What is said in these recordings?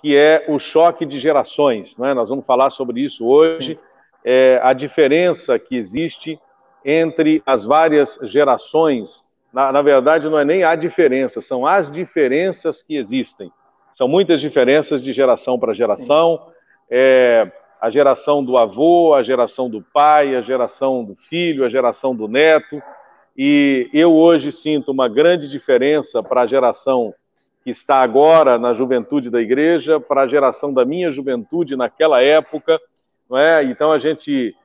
que é o choque de gerações, não é? Nós vamos falar sobre isso hoje, a diferença que existe entre as várias gerações. Na verdade, não é nem a diferença, são as diferenças que existem. São muitas diferenças de geração para geração, a geração do avô, a geração do pai, a geração do filho, a geração do neto, e eu hoje sinto uma grande diferença para a geração que está agora na juventude da igreja, para a geração da minha juventude naquela época, não é? Então a gente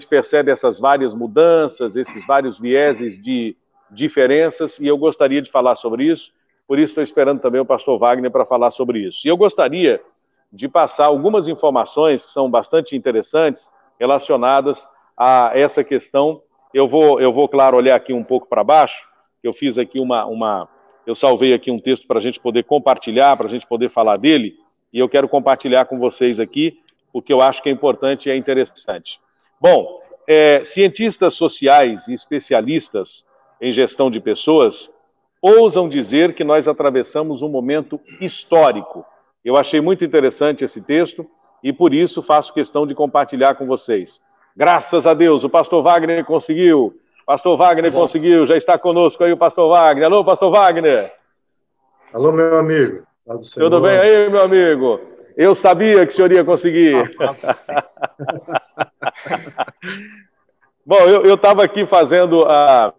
percebe essas várias mudanças, esses vários vieses de diferenças, e eu gostaria de falar sobre isso, por isso estou esperando também o pastor Wagner para falar sobre isso. E eu gostaria de passar algumas informações que são bastante interessantes relacionadas a essa questão. Eu vou, claro, olhar aqui um pouco para baixo, eu fiz aqui eu salvei aqui um texto para a gente poder compartilhar, para a gente poder falar dele, e eu quero compartilhar com vocês aqui, porque eu acho que é importante e é interessante. Bom, cientistas sociais e especialistas em gestão de pessoas ousam dizer que nós atravessamos um momento histórico. Eu achei muito interessante esse texto e, por isso, faço questão de compartilhar com vocês. Graças a Deus, o pastor Wagner conseguiu. Pastor Wagner conseguiu, já está conosco aí o pastor Wagner. Alô, pastor Wagner. Alô, meu amigo. Tudo bem aí, meu amigo? Eu sabia que o senhor ia conseguir. Bom, eu estava aqui fazendo a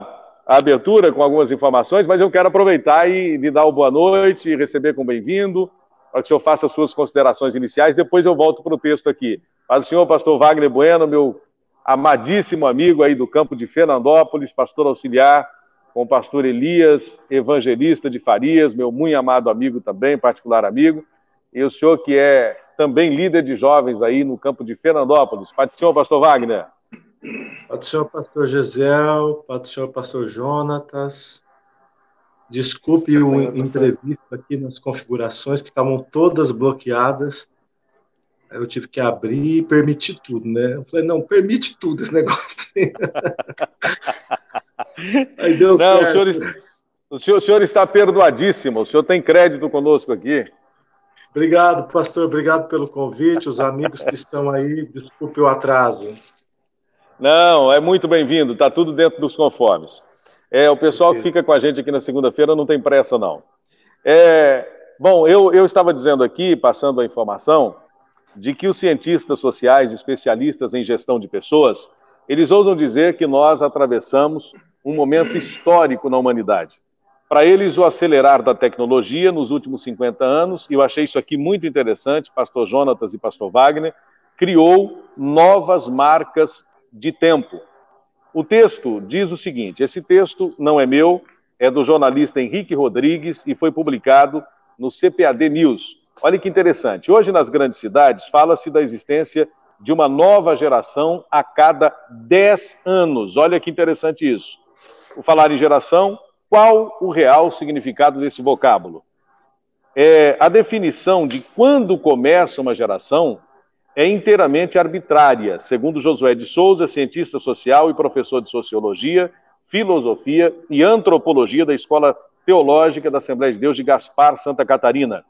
abertura com algumas informações, mas eu quero aproveitar e lhe dar uma boa noite e receber com bem-vindo, para que o senhor faça as suas considerações iniciais. Depois eu volto para o texto aqui. Mas o senhor, pastor Wagner Bueno, meu amadíssimo amigo aí do campo de Fernandópolis, pastor auxiliar com o pastor Elias, evangelista de Farias, meu muito amado amigo também, particular amigo, e o senhor que é também líder de jovens aí no campo de Fernandópolis. Pai do senhor, pastor Wagner. Pai do senhor, pastor Gesiel, pai do senhor, pastor Jonatas. Desculpe o imprevisto aqui nas configurações, que estavam todas bloqueadas. Eu tive que abrir e permitir tudo, né? Eu falei, não, permite tudo esse negócio. Aí deu não, certo. O senhor está perdoadíssimo, o senhor tem crédito conosco aqui. Obrigado, pastor, obrigado pelo convite, os amigos que estão aí, desculpe o atraso. Não, é muito bem-vindo, está tudo dentro dos conformes. O pessoal que fica com a gente aqui na segunda-feira não tem pressa, não. Bom, eu estava dizendo aqui, passando a informação, de que os cientistas sociais, especialistas em gestão de pessoas, eles ousam dizer que nós atravessamos um momento histórico na humanidade. Para eles, o acelerar da tecnologia nos últimos 50 anos, e eu achei isso aqui muito interessante, pastor Jonatas e pastor Wagner, criou novas marcas de tempo. O texto diz o seguinte, esse texto não é meu, é do jornalista Henrique Rodrigues e foi publicado no CPAD News. Olha que interessante, hoje nas grandes cidades fala-se da existência de uma nova geração a cada 10 anos. Olha que interessante isso. Por falar em geração, qual o real significado desse vocábulo? A definição de quando começa uma geração é inteiramente arbitrária, segundo Josué de Souza, cientista social e professor de Sociologia, Filosofia e Antropologia da Escola Teológica da Assembleia de Deus de Gaspar, Santa Catarina.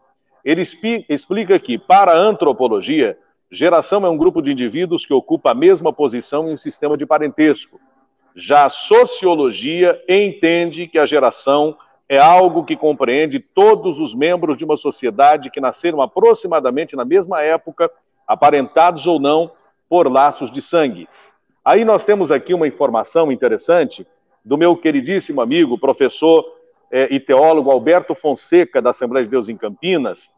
Ele explica que, para a antropologia, geração é um grupo de indivíduos que ocupa a mesma posição em um sistema de parentesco. Já a sociologia entende que a geração é algo que compreende todos os membros de uma sociedade que nasceram aproximadamente na mesma época, aparentados ou não por laços de sangue. Aí nós temos aqui uma informação interessante do meu queridíssimo amigo, professor e teólogo Alberto Fonseca, da Assembleia de Deus em Campinas,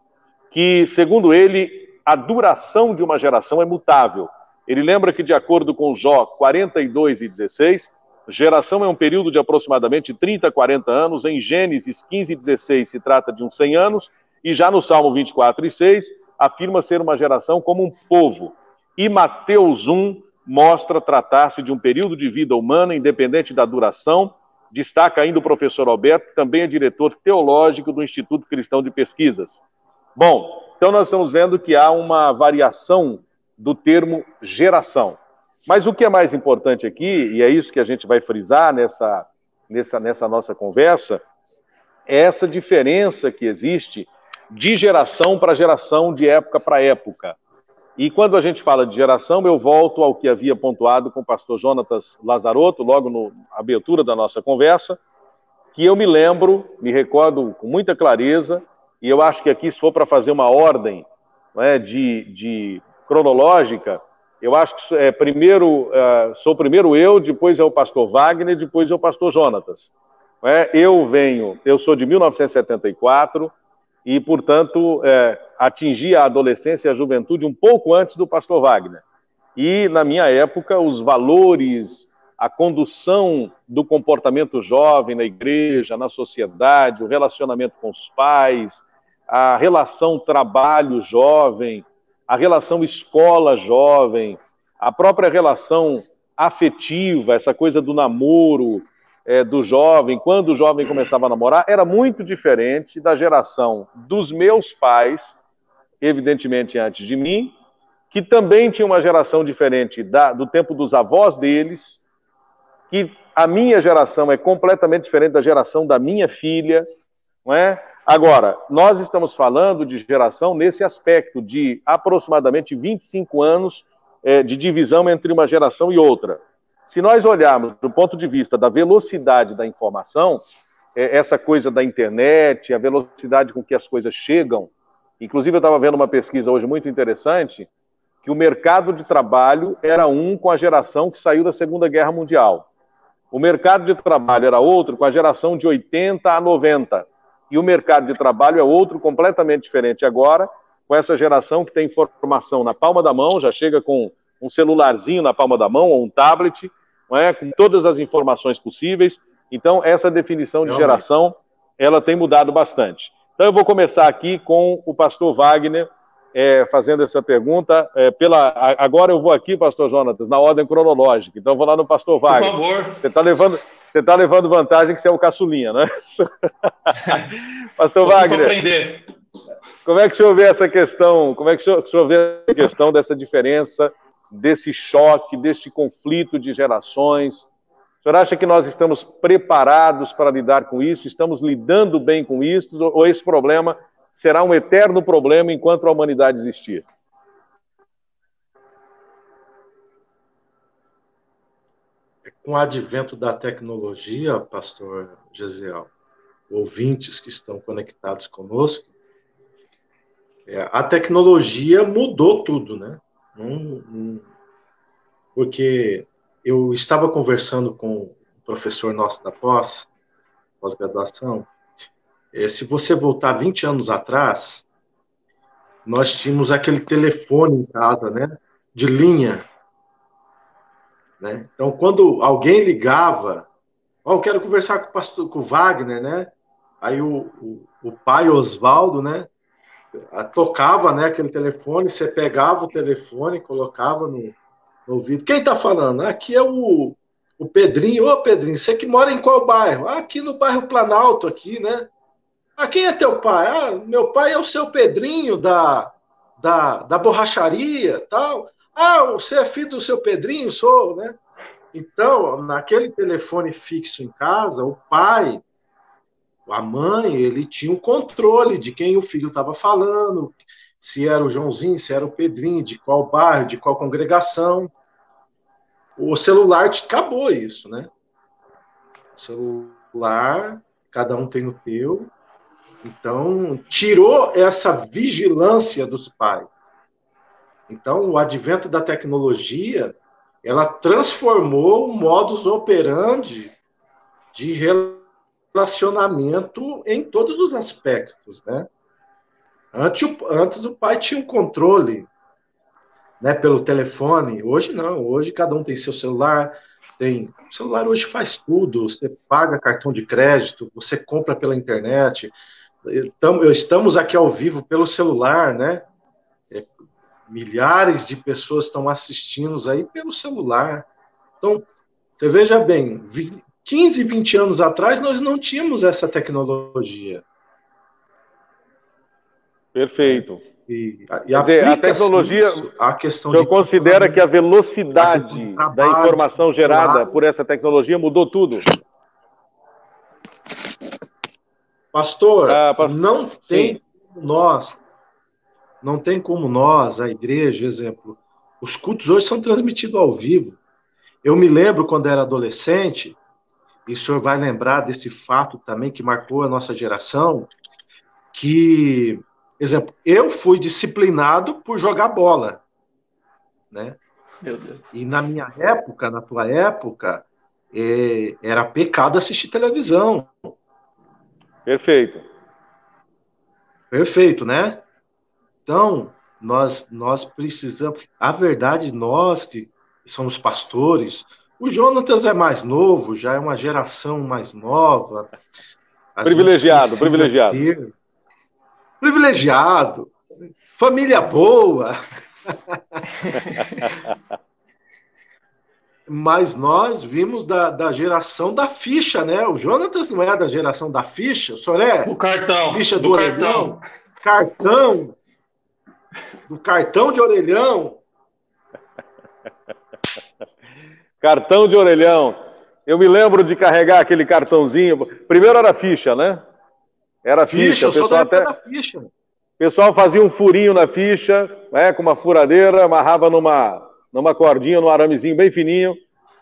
que, segundo ele, a duração de uma geração é mutável. Ele lembra que, de acordo com Jó 42:16, geração é um período de aproximadamente 30 a 40 anos, em Gênesis 15:16 se trata de uns 100 anos, e já no Salmo 24:6 afirma ser uma geração como um povo. E Mateus 1 mostra tratar-se de um período de vida humana, independente da duração. Destaca ainda o professor Alberto, que também é diretor teológico do Instituto Cristão de Pesquisas. Bom, então nós estamos vendo que há uma variação do termo geração. Mas o que é mais importante aqui, e é isso que a gente vai frisar nessa nossa conversa, é essa diferença que existe de geração para geração, de época para época. E quando a gente fala de geração, eu volto ao que havia pontuado com o pastor Jonatas Lazarotto, logo na abertura da nossa conversa, que eu me recordo com muita clareza, e eu acho que aqui, se for para fazer uma ordem, né, de cronológica, eu acho que sou primeiro eu, depois é o pastor Wagner, depois é o pastor Jonatas. Eu sou de 1974 e, portanto, atingi a adolescência e a juventude um pouco antes do pastor Wagner. E, na minha época, os valores, a condução do comportamento jovem na igreja, na sociedade, o relacionamento com os pais, a relação trabalho jovem, a relação escola jovem, a própria relação afetiva, essa coisa do namoro do jovem, quando o jovem começava a namorar, era muito diferente da geração dos meus pais, evidentemente antes de mim, que também tinha uma geração diferente do tempo dos avós deles, que a minha geração é completamente diferente da geração da minha filha, não é? Agora, nós estamos falando de geração nesse aspecto de aproximadamente 25 anos de divisão entre uma geração e outra. Se nós olharmos do ponto de vista da velocidade da informação, essa coisa da internet, a velocidade com que as coisas chegam, inclusive eu estava vendo uma pesquisa hoje muito interessante, que o mercado de trabalho era um com a geração que saiu da Segunda Guerra Mundial. O mercado de trabalho era outro com a geração de 80 a 90. E o mercado de trabalho é outro completamente diferente agora, com essa geração que tem informação na palma da mão, já chega com um celularzinho na palma da mão, ou um tablet, não é? Com todas as informações possíveis. Então, essa definição de geração, ela tem mudado bastante. Então, eu vou começar aqui com o pastor Wagner, fazendo essa pergunta. Agora eu vou aqui, pastor Jonatas, na ordem cronológica. Então, eu vou lá no pastor Wagner. Por favor. Você está levando vantagem que você é o caçulinha, né? Pastor Wagner, como é que o senhor vê essa questão? Como é que o senhor vê a questão dessa diferença, desse choque, deste conflito de gerações? O senhor acha que nós estamos preparados para lidar com isso? Estamos lidando bem com isso? Ou esse problema será um eterno problema enquanto a humanidade existir? Com o advento da tecnologia, pastor Gesiel, ouvintes que estão conectados conosco, a tecnologia mudou tudo, né? Porque eu estava conversando com o professor nosso da pós-graduação, se você voltar 20 anos atrás, nós tínhamos aquele telefone em casa, né? De linha. Né? Então, quando alguém ligava, eu quero conversar com o Wagner, né? Aí o pai Oswaldo, né? Tocava, né, aquele telefone, você pegava o telefone, colocava no ouvido. Quem tá falando? Aqui é o Pedrinho. Ô, Pedrinho, você que mora em qual bairro? Aqui no bairro Planalto, aqui, né? Quem é teu pai? Meu pai é o seu Pedrinho da borracharia, tal. Você é filho do seu Pedrinho? Sou, né? Então, naquele telefone fixo em casa, o pai, a mãe, ele tinha um controle de quem o filho estava falando, se era o Joãozinho, se era o Pedrinho, de qual bairro, de qual congregação. O celular acabou isso, né? O celular, cada um tem o teu. Então, tirou essa vigilância dos pais. Então, o advento da tecnologia, ela transformou o modus operandi de relacionamento em todos os aspectos, né? Antes o pai tinha um controle, né, pelo telefone. Hoje não, hoje cada um tem seu celular. O celular hoje faz tudo. Você paga cartão de crédito, você compra pela internet. Estamos aqui ao vivo pelo celular, né? Milhares de pessoas estão assistindo aí pelo celular. Então, você veja bem, 15, 20 anos atrás, nós não tínhamos essa tecnologia. Perfeito. A tecnologia, a questão o senhor considera que a velocidade da informação gerada por essa tecnologia mudou tudo? Pastor, não tem não tem como nós, a igreja, exemplo, os cultos hoje são transmitidos ao vivo. Eu me lembro quando era adolescente, e o senhor vai lembrar desse fato também que marcou a nossa geração, que, exemplo, eu fui disciplinado por jogar bola, né? Meu Deus. E na minha época, na tua época, era pecado assistir televisão. Perfeito. Perfeito, né? Então, nós precisamos. A verdade, nós que somos pastores, o Jonatas é mais novo, já é uma geração mais nova. Privilegiado, privilegiado. Privilegiado, família boa. Mas nós vimos da geração da ficha, né? O Jonatas não é da geração da ficha, o senhor é? O cartão. Ficha do orelhão. Cartão. Do cartão de orelhão. Cartão de orelhão. Eu me lembro de carregar aquele cartãozinho. Primeiro era ficha, né? Era ficha. Eu sou da época da ficha. O pessoal fazia um furinho na ficha, né, com uma furadeira, amarrava numa cordinha, num aramezinho bem fininho.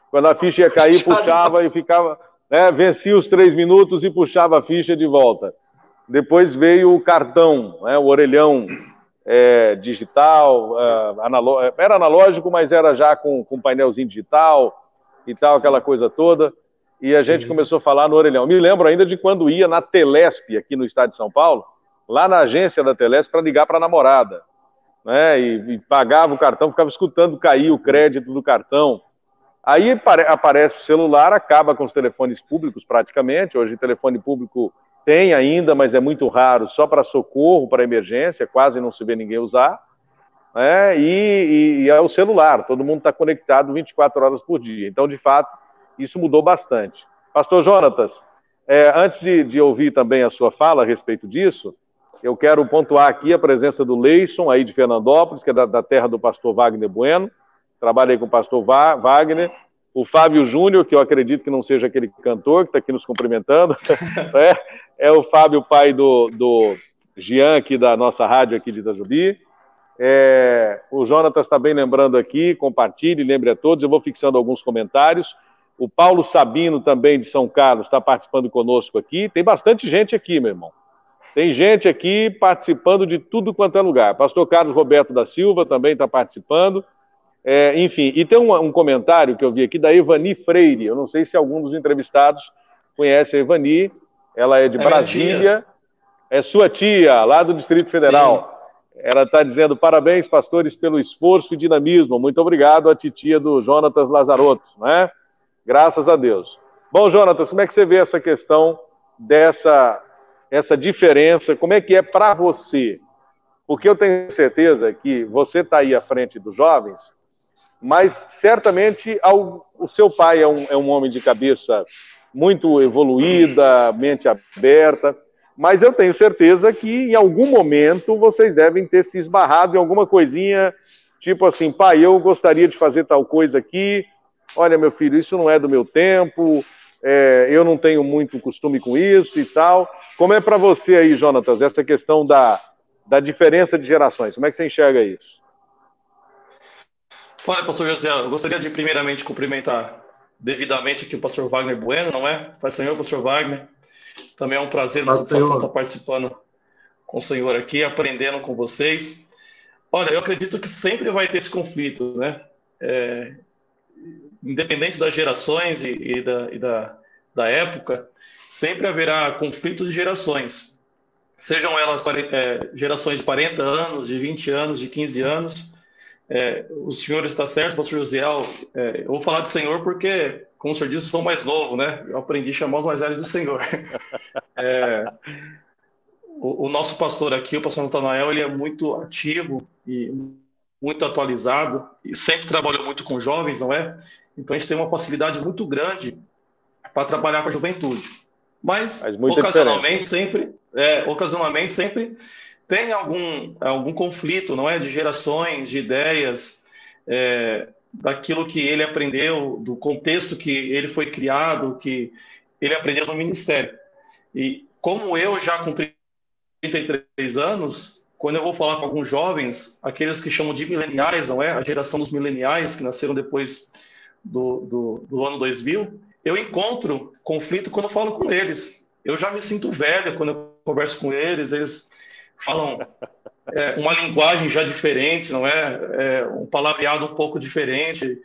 Quando a ficha ia cair, puxava e ficava, né, vencia os 3 minutos e puxava a ficha de volta. Depois veio o cartão, né, o orelhão digital, era analógico, mas era já com painelzinho digital e tal, aquela coisa toda. E a gente começou a falar no orelhão. Me lembro ainda de quando ia na Telesp, aqui no estado de São Paulo, lá na agência da Telesp, para ligar para a namorada, né? E pagava o cartão, ficava escutando cair o crédito do cartão. Aí aparece o celular, acaba com os telefones públicos praticamente. Hoje o telefone público tem ainda, mas é muito raro, só para socorro, para emergência, quase não se vê ninguém usar, né? E é o celular, todo mundo está conectado 24 horas por dia. Então, de fato, isso mudou bastante. Pastor Jonatas, antes de ouvir também a sua fala a respeito disso, eu quero pontuar aqui a presença do Leison, aí de Fernandópolis, que é da terra do pastor Wagner Bueno. Trabalhei com o pastor Wagner. O Fábio Júnior, que eu acredito que não seja aquele cantor que está aqui nos cumprimentando. É o Fábio, pai do Jean, aqui da nossa rádio aqui de Itajubi. O Jonatas está bem lembrando aqui, compartilhe, lembre a todos. Eu vou fixando alguns comentários. O Paulo Sabino, também de São Carlos, está participando conosco aqui. Tem bastante gente aqui, meu irmão. Tem gente aqui participando de tudo quanto é lugar. Pastor Carlos Roberto da Silva também está participando. Enfim, e tem um comentário que eu vi aqui da Evani Freire. Eu não sei se algum dos entrevistados conhece a Evani. Ela é de Brasília. É sua tia, lá do Distrito Federal. Sim. Ela está dizendo: parabéns, pastores, pelo esforço e dinamismo. Muito obrigado, a titia do Jonatas Lazarotto, né? Graças a Deus. Bom, Jonatas, como é que você vê essa questão essa diferença? Como é que é para você? Porque eu tenho certeza que você está aí à frente dos jovens, mas certamente o seu pai é um homem de cabeça muito evoluída, mente aberta, mas eu tenho certeza que em algum momento vocês devem ter se esbarrado em alguma coisinha, tipo assim: pai, eu gostaria de fazer tal coisa aqui, olha, meu filho, isso não é do meu tempo, eu não tenho muito costume com isso e tal. Como é para você aí, Jonatas, essa questão da diferença de gerações? Como é que você enxerga isso? Olha, pastor José, eu gostaria de primeiramente cumprimentar devidamente aqui o pastor Wagner Bueno, não é? Pai Senhor, pastor Wagner. Também é um prazer, uma satisfação estar participando com o senhor aqui, aprendendo com vocês. Olha, eu acredito que sempre vai ter esse conflito, né? Independente das gerações e da época, sempre haverá conflito de gerações. Sejam elas gerações de 40 anos, de 20 anos, de 15 anos. O senhor está certo, pastor Josiel. Eu vou falar de senhor porque, como o senhor disse, eu sou mais novo, né? Eu aprendi a chamar os mais velhos de senhor. O nosso pastor aqui, o pastor Natanael, ele é muito ativo e muito atualizado e sempre trabalhou muito com jovens, não é? Então a gente tem uma facilidade muito grande para trabalhar com a juventude. Mas ocasionalmente sempre tem algum conflito, não é? De gerações, de ideias, daquilo que ele aprendeu, do contexto que ele foi criado, que ele aprendeu no ministério. E como eu já com 33 anos, quando eu vou falar com alguns jovens, aqueles que chamam de mileniais, não é? A geração dos mileniais, que nasceram depois do ano 2000, eu encontro conflito quando eu falo com eles. Eu já me sinto velho quando eu converso com eles, eles falam uma linguagem já diferente, não é? Um palavreado um pouco diferente.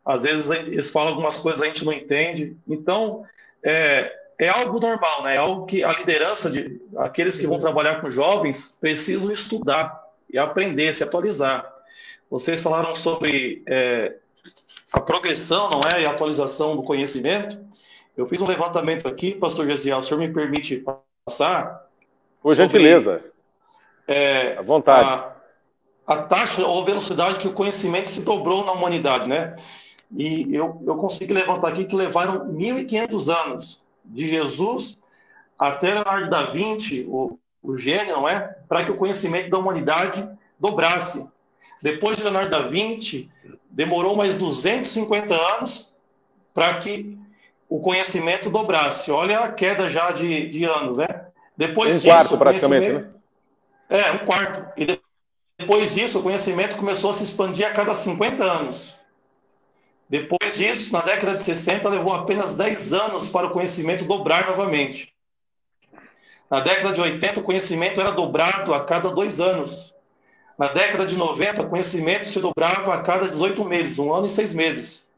Às vezes eles falam algumas coisas que a gente não entende. Então, é algo normal, né? É algo que a liderança de aqueles que vão trabalhar com jovens precisam estudar e aprender, se atualizar. Vocês falaram sobre a progressão, não é? E a atualização do conhecimento. Eu fiz um levantamento aqui, pastor Gesiel, o senhor me permite passar? Por gentileza. À vontade. A taxa ou velocidade que o conhecimento se dobrou na humanidade, né? E eu consegui levantar aqui que levaram 1.500 anos de Jesus até Leonardo da Vinci, o gênio, não é? Para que o conhecimento da humanidade dobrasse. Depois de Leonardo da Vinci, demorou mais 250 anos para que o conhecimento dobrasse. Olha a queda já de anos, né? Depois disso, quarto, praticamente, né? Um quarto. E depois disso, o conhecimento começou a se expandir a cada 50 anos. Depois disso, na década de 60, levou apenas 10 anos para o conhecimento dobrar novamente. Na década de 80, o conhecimento era dobrado a cada 2 anos. Na década de 90, o conhecimento se dobrava a cada 18 meses, 1 ano e 6 meses.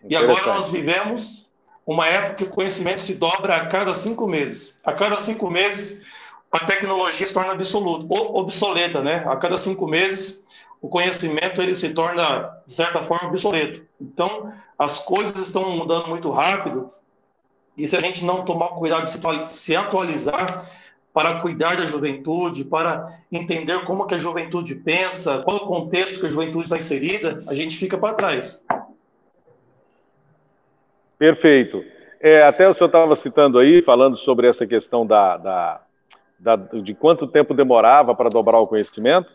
E agora nós vivemos uma época que o conhecimento se dobra a cada 5 meses. A cada 5 meses, a tecnologia se torna obsoleta, né? A cada 5 meses, o conhecimento ele se torna, de certa forma, obsoleto. Então, as coisas estão mudando muito rápido, e se a gente não tomar cuidado de se atualizar para cuidar da juventude, para entender como que a juventude pensa, qual o contexto que a juventude está inserida, a gente fica para trás. Perfeito. Até o senhor estava citando aí, falando sobre essa questão de quanto tempo demorava para dobrar o conhecimento,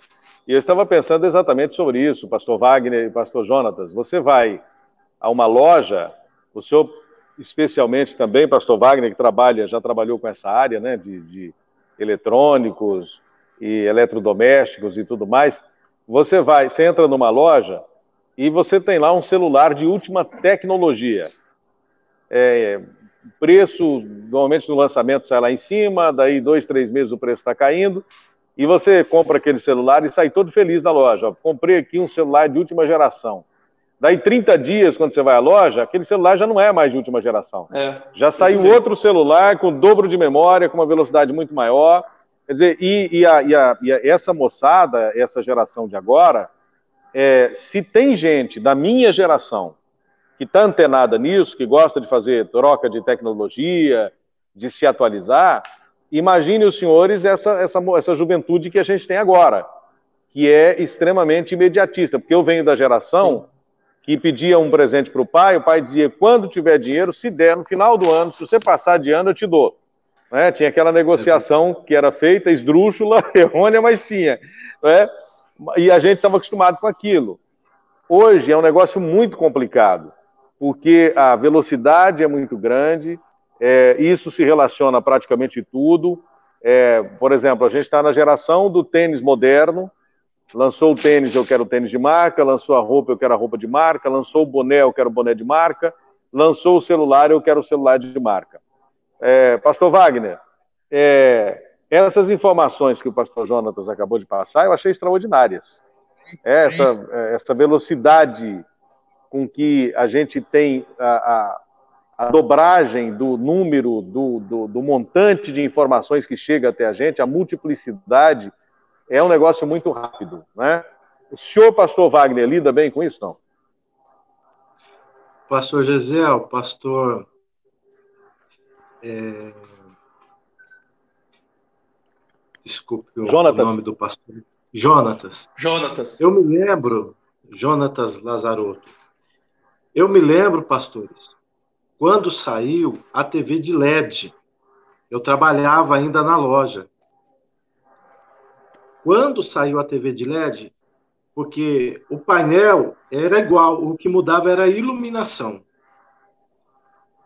e eu estava pensando exatamente sobre isso, pastor Wagner e pastor Jonatas. Você vai a uma loja, o senhor especialmente também, pastor Wagner, que já trabalhou com essa área, né, de eletrônicos e eletrodomésticos e tudo mais, você entra numa loja e você tem lá um celular de última tecnologia. Preço, normalmente no lançamento sai lá em cima, daí 2, 3 meses o preço está caindo, e você compra aquele celular e sai todo feliz da loja. Comprei aqui um celular de última geração. Daí 30 dias, quando você vai à loja, aquele celular já não é mais de última geração. Já saiu outro celular com o dobro de memória, com uma velocidade muito maior. Quer dizer, essa moçada, essa geração de agora, se tem gente da minha geração que está antenada nisso, que gosta de fazer troca de tecnologia, de se atualizar, imagine os senhores essa juventude que a gente tem agora, que é extremamente imediatista, porque eu venho da geração que pedia um presente para o pai dizia, quando tiver dinheiro, se der, no final do ano, se você passar de ano, eu te dou. Né? Tinha aquela negociação que era feita, esdrúxula, errônea, mas tinha. Né? E a gente estava acostumado com aquilo. Hoje é um negócio muito complicado, porque a velocidade é muito grande, isso se relaciona a praticamente tudo. Por exemplo, a gente está na geração do tênis moderno, lançou o tênis, eu quero tênis de marca, lançou a roupa, eu quero a roupa de marca, lançou o boné, eu quero o boné de marca, lançou o celular, eu quero o celular de marca. Pastor Wagner, essas informações que o pastor Jonatas acabou de passar, eu achei extraordinárias. Essa velocidade com que a gente tem a dobragem do número, do montante de informações que chega até a gente, a multiplicidade, é um negócio muito rápido, né? O senhor, pastor Wagner, lida bem com isso, não? Pastor Gesiel, pastor... Desculpe o nome do pastor. Jonatas. Eu me lembro, Jonatas Lazarotto, eu me lembro, pastores, quando saiu a TV de LED, eu trabalhava ainda na loja. Quando saiu a TV de LED, porque o painel era igual, o que mudava era a iluminação.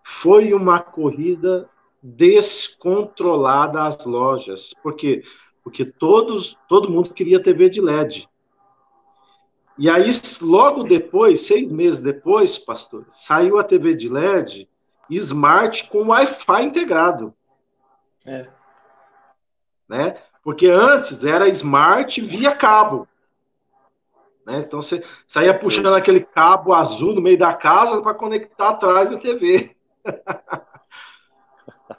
Foi uma corrida descontrolada as lojas. Por quê? Porque todo mundo queria TV de LED. E aí, logo depois, 6 meses depois, pastor, saiu a TV de LED Smart com Wi-Fi integrado. Né? Porque antes era Smart via cabo. Né? Então você saía puxando aquele cabo azul no meio da casa para conectar atrás da TV.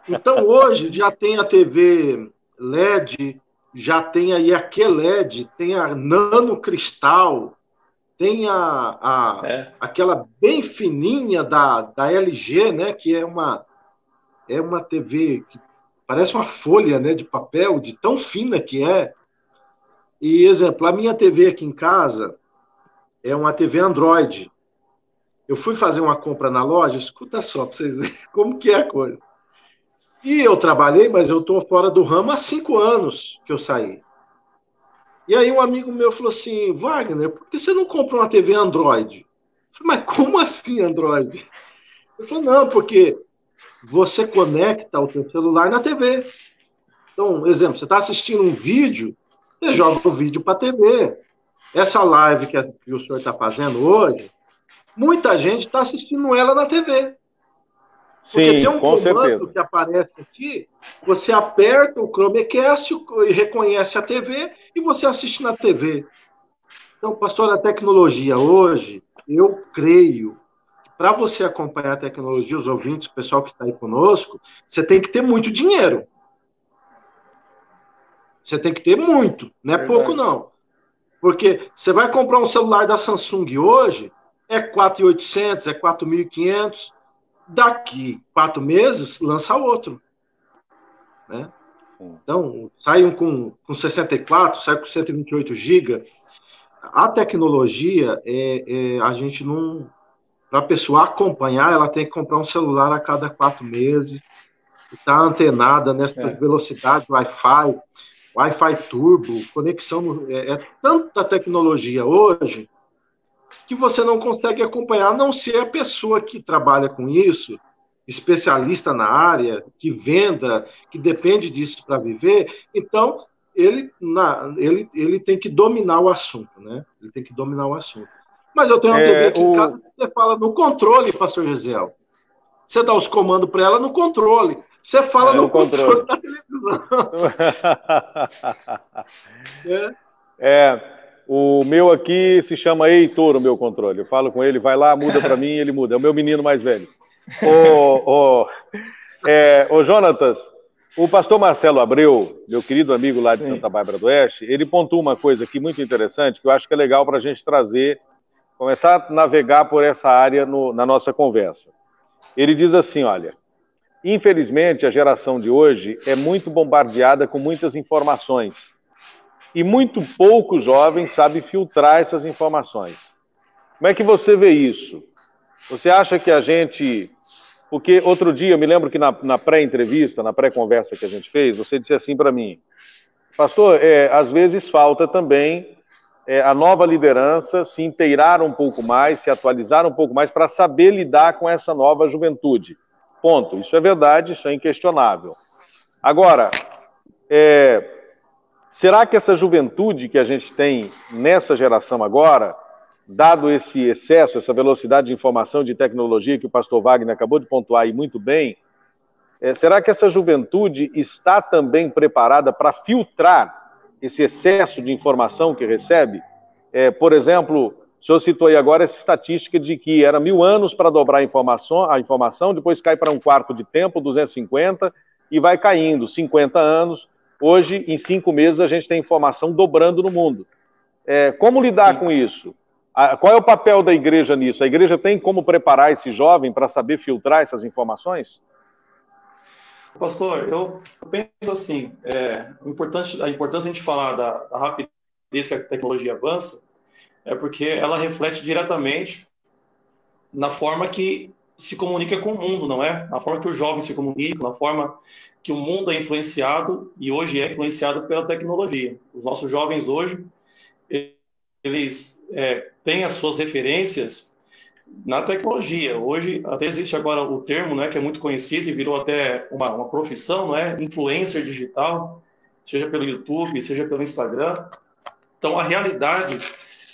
Então hoje já tem a TV LED, já tem aí a QLED, tem a Nano Cristal, tem aquela bem fininha da LG, né? Que é uma TV que parece uma folha, né, de papel, de tão fina que é. E, exemplo, a minha TV aqui em casa é uma TV Android. Eu fui fazer uma compra na loja, escuta só, para vocês verem como que é a coisa. E eu trabalhei, mas eu estou fora do ramo há 5 anos que eu saí. E aí um amigo meu falou assim, Wagner, por que você não compra uma TV Android? Eu falei, mas como assim Android? Eu falei, não, porque você conecta o seu celular na TV. Então, exemplo, você está assistindo um vídeo, você joga o vídeo para a TV. Essa live que o senhor está fazendo hoje, muita gente está assistindo ela na TV. Porque Sim, tem um comando certeza. que aparece aqui, você aperta o Chromecast e reconhece a TV e você assiste na TV. Então, pastor, a tecnologia hoje, eu creio, para você acompanhar a tecnologia, os ouvintes, o pessoal que está aí conosco, você tem que ter muito dinheiro. Você tem que ter muito, não é pouco não. Porque você vai comprar um celular da Samsung hoje, é 4.800, é 4.500, daqui 4 meses, lança outro. Né? Então, sai um com 64, sai com 128 GB. A tecnologia, a gente não... Para a pessoa acompanhar, ela tem que comprar um celular a cada 4 meses, estar antenada nessa velocidade Wi-Fi, Wi-Fi turbo, conexão... É tanta tecnologia hoje que você não consegue acompanhar, a não ser a pessoa que trabalha com isso, especialista na área, que venda, que depende disso para viver. Então, ele tem que dominar o assunto, né? Ele tem que dominar o assunto. Mas eu tenho uma TV aqui em casa que você fala no controle, pastor Gesiel. Você dá os comandos para ela no controle. Você fala no controle da televisão. O meu aqui se chama Heitor, o meu controle. Eu falo com ele, vai lá, muda para mim, ele muda. É o meu menino mais velho. Ô Jonatas, o pastor Marcelo Abreu, meu querido amigo lá de Santa Bárbara do Oeste, ele pontua uma coisa aqui muito interessante, que eu acho que é legal para a gente trazer, começar a navegar por essa área na nossa conversa. Ele diz assim, olha, infelizmente a geração de hoje é muito bombardeada com muitas informações. E muito poucos jovens sabem filtrar essas informações. Como é que você vê isso? Você acha que a gente... Porque outro dia, eu me lembro que na pré-entrevista, na pré-conversa que a gente fez, você disse assim para mim, pastor, às vezes falta também a nova liderança se inteirar um pouco mais, se atualizar um pouco mais para saber lidar com essa nova juventude. Ponto. Isso é verdade, isso é inquestionável. Agora, será que essa juventude que a gente tem nessa geração agora, dado esse excesso, essa velocidade de informação, de tecnologia que o pastor Wagner acabou de pontuar aí muito bem, será que essa juventude está também preparada para filtrar esse excesso de informação que recebe? Por exemplo, o senhor citou aí agora essa estatística de que era 1000 anos para dobrar a informação, depois cai para um quarto de tempo, 250, e vai caindo, 50 anos. Hoje, em 5 meses, a gente tem informação dobrando no mundo. Como lidar com isso? Qual é o papel da igreja nisso? A igreja tem como preparar esse jovem para saber filtrar essas informações? Pastor, eu penso assim, a importância de a gente falar da rapidez que a tecnologia avança é porque ela reflete diretamente na forma que se comunica com o mundo, não é? Na forma que os jovens se comunicam, na forma que o mundo é influenciado e hoje é influenciado pela tecnologia. Os nossos jovens hoje, eles têm as suas referências na tecnologia. Hoje, até existe agora o termo, né, que é muito conhecido e virou até uma profissão, não é? Influencer digital, seja pelo YouTube, seja pelo Instagram. Então, a realidade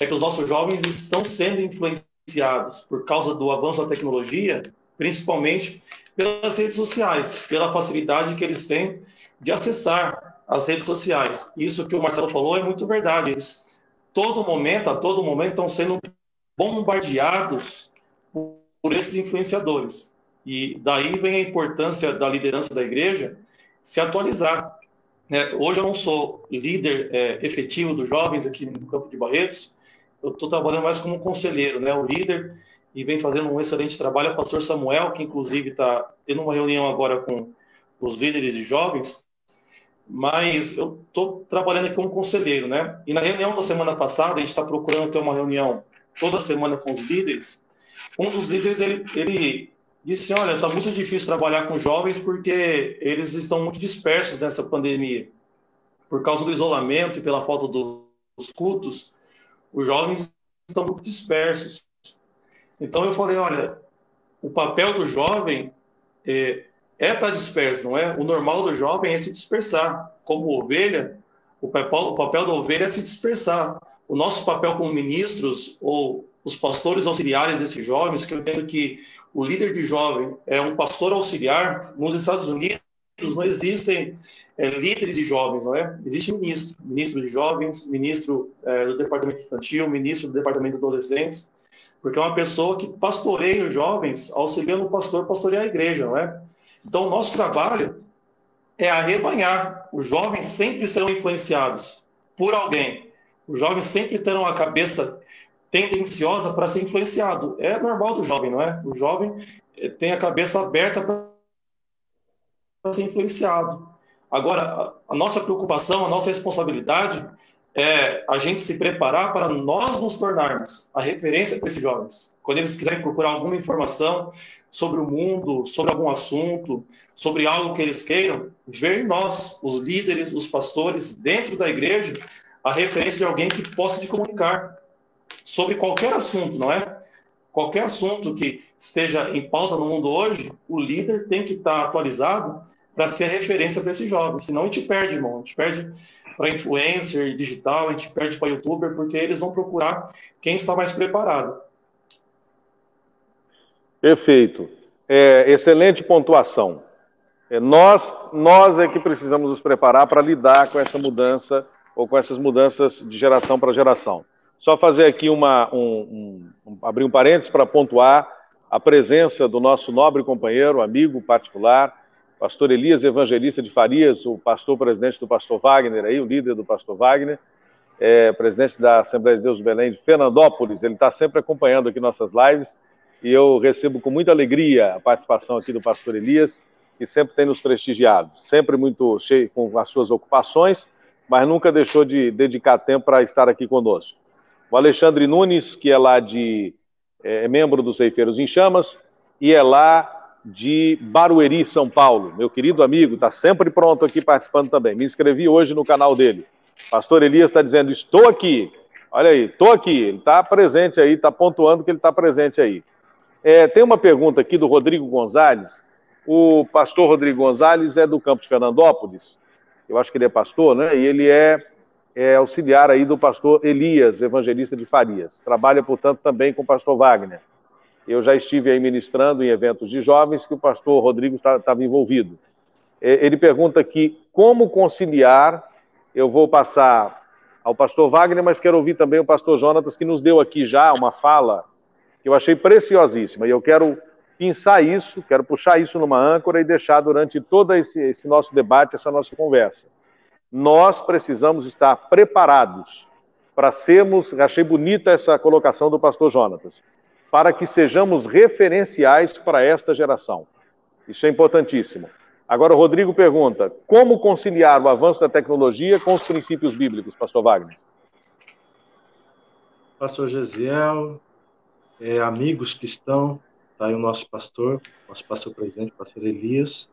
é que os nossos jovens estão sendo influenciados por causa do avanço da tecnologia, principalmente pelas redes sociais, pela facilidade que eles têm de acessar as redes sociais. Isso que o Marcelo falou é muito verdade. Eles, a todo momento, estão sendo bombardeados por esses influenciadores. E daí vem a importância da liderança da igreja se atualizar. Hoje eu não sou líder efetivo dos jovens aqui no Campo de Barretos, eu estou trabalhando mais como conselheiro, né? O líder, e vem fazendo um excelente trabalho, é o pastor Samuel, que inclusive está tendo uma reunião agora com os líderes de jovens, mas eu estou trabalhando aqui como conselheiro, né? E na reunião da semana passada, a gente está procurando ter uma reunião toda semana com os líderes. Um dos líderes, ele disse, olha, está muito difícil trabalhar com jovens porque eles estão muito dispersos nessa pandemia. Por causa do isolamento e pela falta dos cultos, os jovens estão muito dispersos. Então eu falei, olha, o papel do jovem é estar disperso, não é? O normal do jovem é se dispersar. Como ovelha, o papel da ovelha é se dispersar. O nosso papel como ministros ou os pastores auxiliares desses jovens, que eu entendo que o líder de jovem é um pastor auxiliar. Nos Estados Unidos não existem líderes de jovens, não é? Existe ministro de jovens, ministro do departamento infantil, ministro do departamento de adolescentes, porque é uma pessoa que pastoreia os jovens, auxiliando o pastor a pastorear a igreja, não é? Então, o nosso trabalho é arrebanhar. Os jovens sempre serão influenciados por alguém. Os jovens sempre terão a cabeça tendenciosa para ser influenciado. É normal do jovem, não é? O jovem tem a cabeça aberta para ser influenciado. Agora, a nossa preocupação, a nossa responsabilidade é a gente se preparar para nós nos tornarmos a referência para esses jovens. Quando eles quiserem procurar alguma informação sobre o mundo, sobre algum assunto, sobre algo que eles queiram, ver em nós, os líderes, os pastores, dentro da igreja, a referência de alguém que possa se comunicar sobre qualquer assunto, não é? Qualquer assunto que esteja em pauta no mundo hoje, o líder tem que estar atualizado para ser a referência para esses jovens. Senão a gente perde, irmão. A gente perde para influencer digital, a gente perde para youtuber, porque eles vão procurar quem está mais preparado. Perfeito. Excelente pontuação. Nós é que precisamos nos preparar para lidar com essa mudança ou com essas mudanças de geração para geração. Só fazer aqui abrir um parênteses para pontuar a presença do nosso nobre companheiro, amigo particular, pastor Elias Evangelista de Farias, o pastor presidente do pastor Wagner, aí, o líder do pastor Wagner, presidente da Assembleia de Deus do Belém de Fernandópolis. Ele está sempre acompanhando aqui nossas lives e eu recebo com muita alegria a participação aqui do pastor Elias, que sempre tem nos prestigiado, sempre muito cheio com as suas ocupações, mas nunca deixou de dedicar tempo para estar aqui conosco. O Alexandre Nunes, que é lá é membro dos Ceifeiros em Chamas, e é lá de Barueri, São Paulo. Meu querido amigo, está sempre pronto aqui participando também. Me inscrevi hoje no canal dele. Pastor Elias está dizendo, estou aqui. Olha aí, estou aqui. Ele está presente aí, está pontuando que ele está presente aí. Tem uma pergunta aqui do Rodrigo Gonzalez. O pastor Rodrigo Gonzalez é do Campo de Fernandópolis. Eu acho que ele é pastor, né? E ele é auxiliar aí do pastor Elias, evangelista de Farias. Trabalha, portanto, também com o pastor Wagner. Eu já estive aí ministrando em eventos de jovens que o pastor Rodrigo estava envolvido. Ele pergunta aqui como conciliar. Eu vou passar ao pastor Wagner, mas quero ouvir também o pastor Jonatas, que nos deu aqui já uma fala que eu achei preciosíssima. E eu quero pensar isso, quero puxar isso numa âncora e deixar durante todo esse nosso debate, essa nossa conversa. Nós precisamos estar preparados para sermos, achei bonita essa colocação do pastor Jonatas, para que sejamos referenciais para esta geração. Isso é importantíssimo. Agora o Rodrigo pergunta, como conciliar o avanço da tecnologia com os princípios bíblicos, pastor Wagner? Pastor Gesiel, amigos que estão, está aí o nosso pastor presidente, pastor Elias.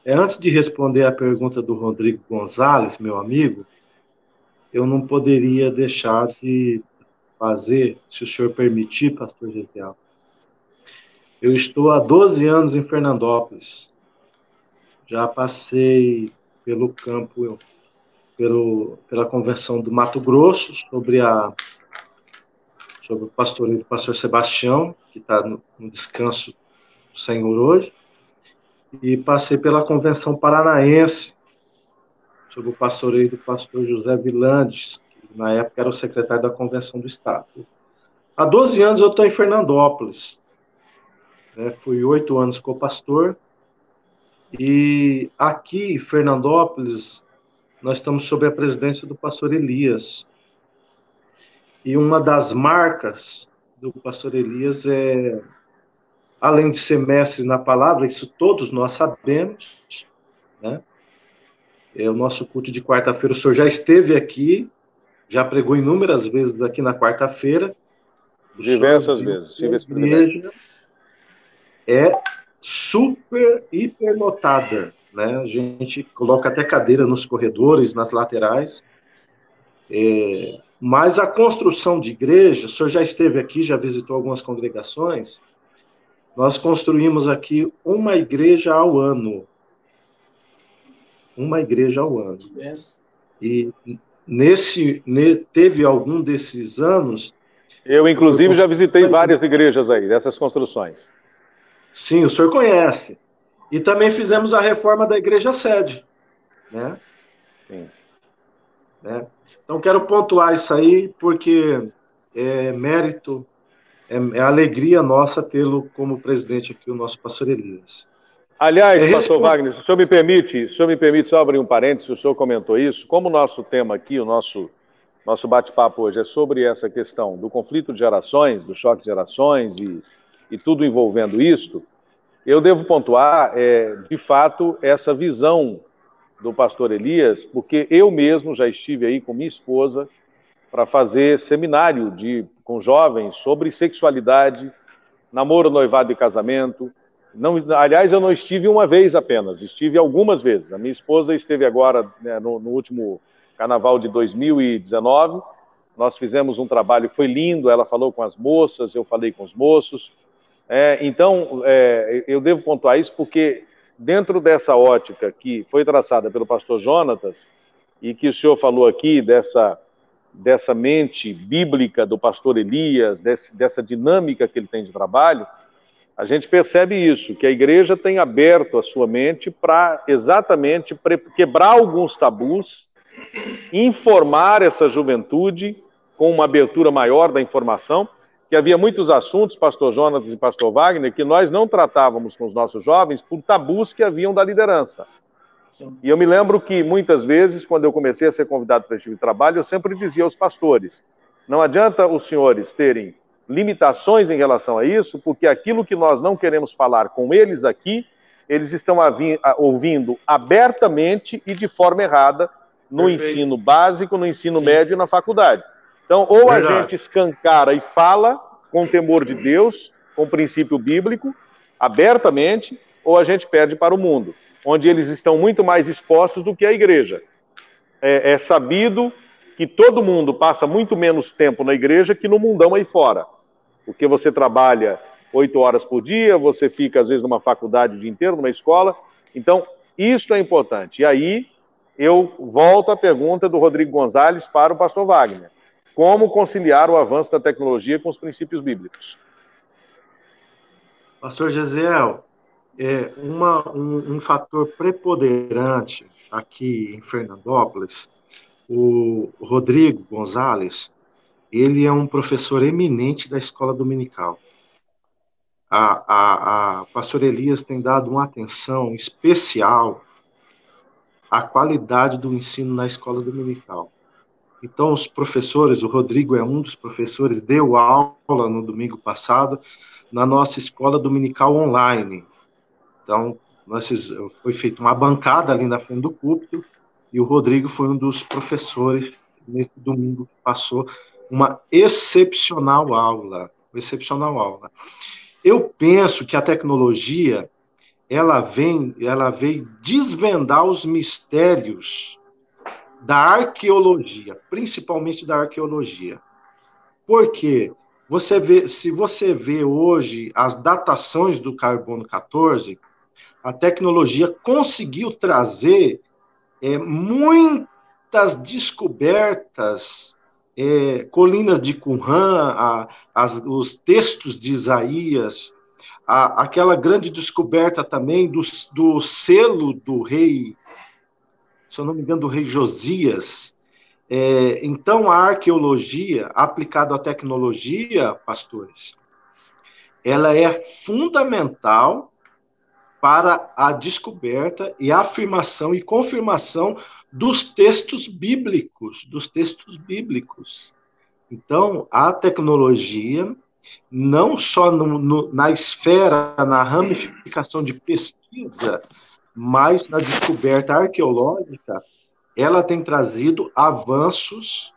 Antes de responder a pergunta do Rodrigo Gonzalez, meu amigo, eu não poderia deixar de fazer, se o senhor permitir, pastor Gesiel, Eu estou há 12 anos em Fernandópolis. Já passei pelo campo, pela convenção do Mato Grosso, sobre o pastoreio do pastor Sebastião, que está no descanso do Senhor hoje, e passei pela convenção paranaense, sobre o pastoreio do pastor José Vilandes, que na época era o secretário da convenção do Estado. Há 12 anos eu estou em Fernandópolis, né? Fui 8 anos co-pastor, e aqui em Fernandópolis nós estamos sob a presidência do pastor Elias. E uma das marcas do pastor Elias é, além de ser mestre na palavra, isso todos nós sabemos, né? É o nosso culto de quarta-feira. O senhor já esteve aqui, já pregou inúmeras vezes aqui na quarta-feira. Diversas vezes, tive esse privilégio. É super, hiper lotada, né? A gente coloca até cadeira nos corredores, nas laterais. Mas a construção de igreja, o senhor já esteve aqui, já visitou algumas congregações, nós construímos aqui uma igreja ao ano. Uma igreja ao ano. E teve algum desses anos... Eu, inclusive, já visitei várias igrejas aí, dessas construções. Sim, o senhor conhece. E também fizemos a reforma da igreja sede, né? Sim. Né? Então, quero pontuar isso aí, porque é mérito, é alegria nossa tê-lo como presidente aqui, o nosso pastor Elias. Aliás, pastor Wagner, se o senhor me permite só abrir um parênteses, o senhor comentou isso, como o nosso tema aqui, o nosso bate-papo hoje é sobre essa questão do conflito de gerações, do choque de gerações e tudo envolvendo isto, eu devo pontuar, de fato, essa visão do pastor Elias, porque eu mesmo já estive aí com minha esposa para fazer seminário com jovens sobre sexualidade, namoro, noivado e casamento. Não, aliás, eu não estive uma vez apenas, estive algumas vezes. A minha esposa esteve agora, né, no último carnaval de 2019, nós fizemos um trabalho que foi lindo, ela falou com as moças, eu falei com os moços. Então, eu devo pontuar isso porque dentro dessa ótica que foi traçada pelo pastor Jonatas e que o senhor falou aqui dessa mente bíblica do pastor Elias, dessa dinâmica que ele tem de trabalho, a gente percebe isso, que a igreja tem aberto a sua mente para exatamente quebrar alguns tabus, informar essa juventude com uma abertura maior da informação, que havia muitos assuntos, pastor Jonatas e pastor Wagner, que nós não tratávamos com os nossos jovens por tabus que haviam da liderança. Sim. E eu me lembro que muitas vezes, quando eu comecei a ser convidado para esse tipo de trabalho, eu sempre dizia aos pastores, não adianta os senhores terem limitações em relação a isso, porque aquilo que nós não queremos falar com eles aqui, eles estão ouvindo abertamente e de forma errada no ensino básico, no ensino médio e na faculdade. Então, ou a gente escancara e fala com temor de Deus, com princípio bíblico, abertamente, ou a gente perde para o mundo, onde eles estão muito mais expostos do que a igreja. É sabido que todo mundo passa muito menos tempo na igreja que no mundão aí fora. Porque você trabalha 8 horas por dia, você fica, às vezes, numa faculdade o dia inteiro, numa escola. Então, isso é importante. E aí, eu volto à pergunta do Rodrigo Gonzalez para o pastor Wagner. Como conciliar o avanço da tecnologia com os princípios bíblicos? Pastor Gesiel, um fator preponderante aqui em Fernandópolis, o Rodrigo Gonzalez, ele é um professor eminente da escola dominical. A pastor Elias tem dado uma atenção especial à qualidade do ensino na escola dominical. Então, os professores, o Rodrigo é um dos professores, deu aula no domingo passado na nossa escola dominical online. Então, foi feita uma bancada ali na frente do púlpito e o Rodrigo foi um dos professores nesse domingo que passou uma excepcional aula. Eu penso que a tecnologia ela veio desvendar os mistérios da arqueologia, principalmente da arqueologia. Por quê? se você vê hoje as datações do carbono 14, a tecnologia conseguiu trazer muitas descobertas, colinas de Qumran, os textos de Isaías, aquela grande descoberta também do selo do rei, se eu não me engano, do rei Josias. Então, a arqueologia aplicada à tecnologia, pastores, ela é fundamental para a descoberta e afirmação e confirmação dos textos bíblicos, Então, a tecnologia, não só na esfera, na ramificação de pesquisa, mas na descoberta arqueológica, ela tem trazido avanços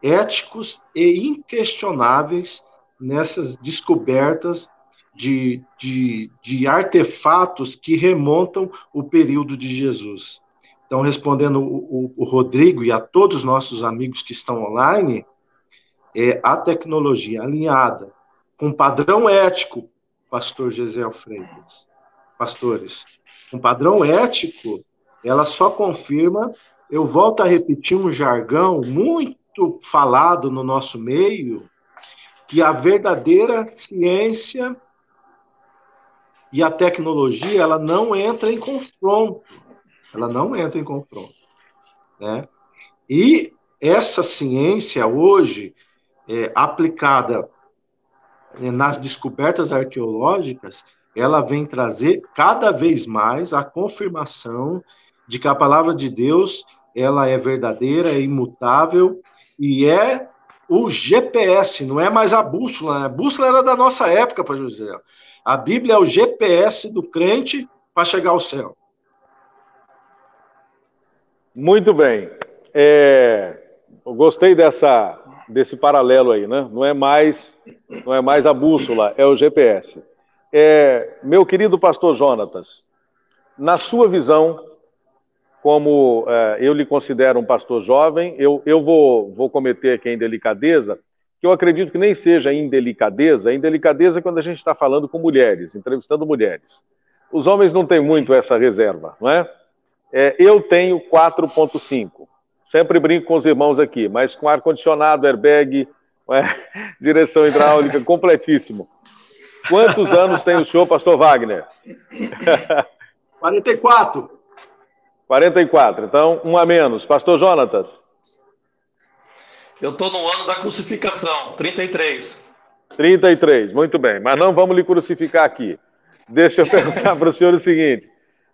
éticos e inquestionáveis nessas descobertas de artefatos que remontam o período de Jesus. Então, respondendo o Rodrigo e a todos os nossos amigos que estão online, a tecnologia alinhada com padrão ético, pastor Gesiel Freitas, pastores, com padrão ético, ela só confirma, eu volto a repetir um jargão muito falado no nosso meio, que a verdadeira ciência e a tecnologia, ela não entra em confronto. Né? E essa ciência hoje, aplicada nas descobertas arqueológicas, ela vem trazer cada vez mais a confirmação de que a palavra de Deus, ela é verdadeira, é imutável, e é o GPS, não é mais a bússola. Né? A bússola era da nossa época, pastor José. A Bíblia é o GPS do crente para chegar ao céu. Muito bem. Eu gostei desse paralelo aí, né? Não é mais a bússola, é o GPS. Meu querido pastor Jonatas, na sua visão, como eu lhe considero um pastor jovem, eu vou cometer aqui a indelicadeza, que eu acredito que nem seja indelicadeza. A indelicadeza é quando a gente está falando com mulheres, entrevistando mulheres. Os homens não têm muito essa reserva, não é? Eu tenho 4.5. Sempre brinco com os irmãos aqui, mas com ar-condicionado, airbag, direção hidráulica, completíssimo. Quantos anos tem o senhor, pastor Wagner? 44. 44. Então, um a menos. Pastor Jonatas? Eu estou no ano da crucificação, 33. 33, muito bem. Mas não vamos lhe crucificar aqui. Deixa eu perguntar para o senhor o seguinte.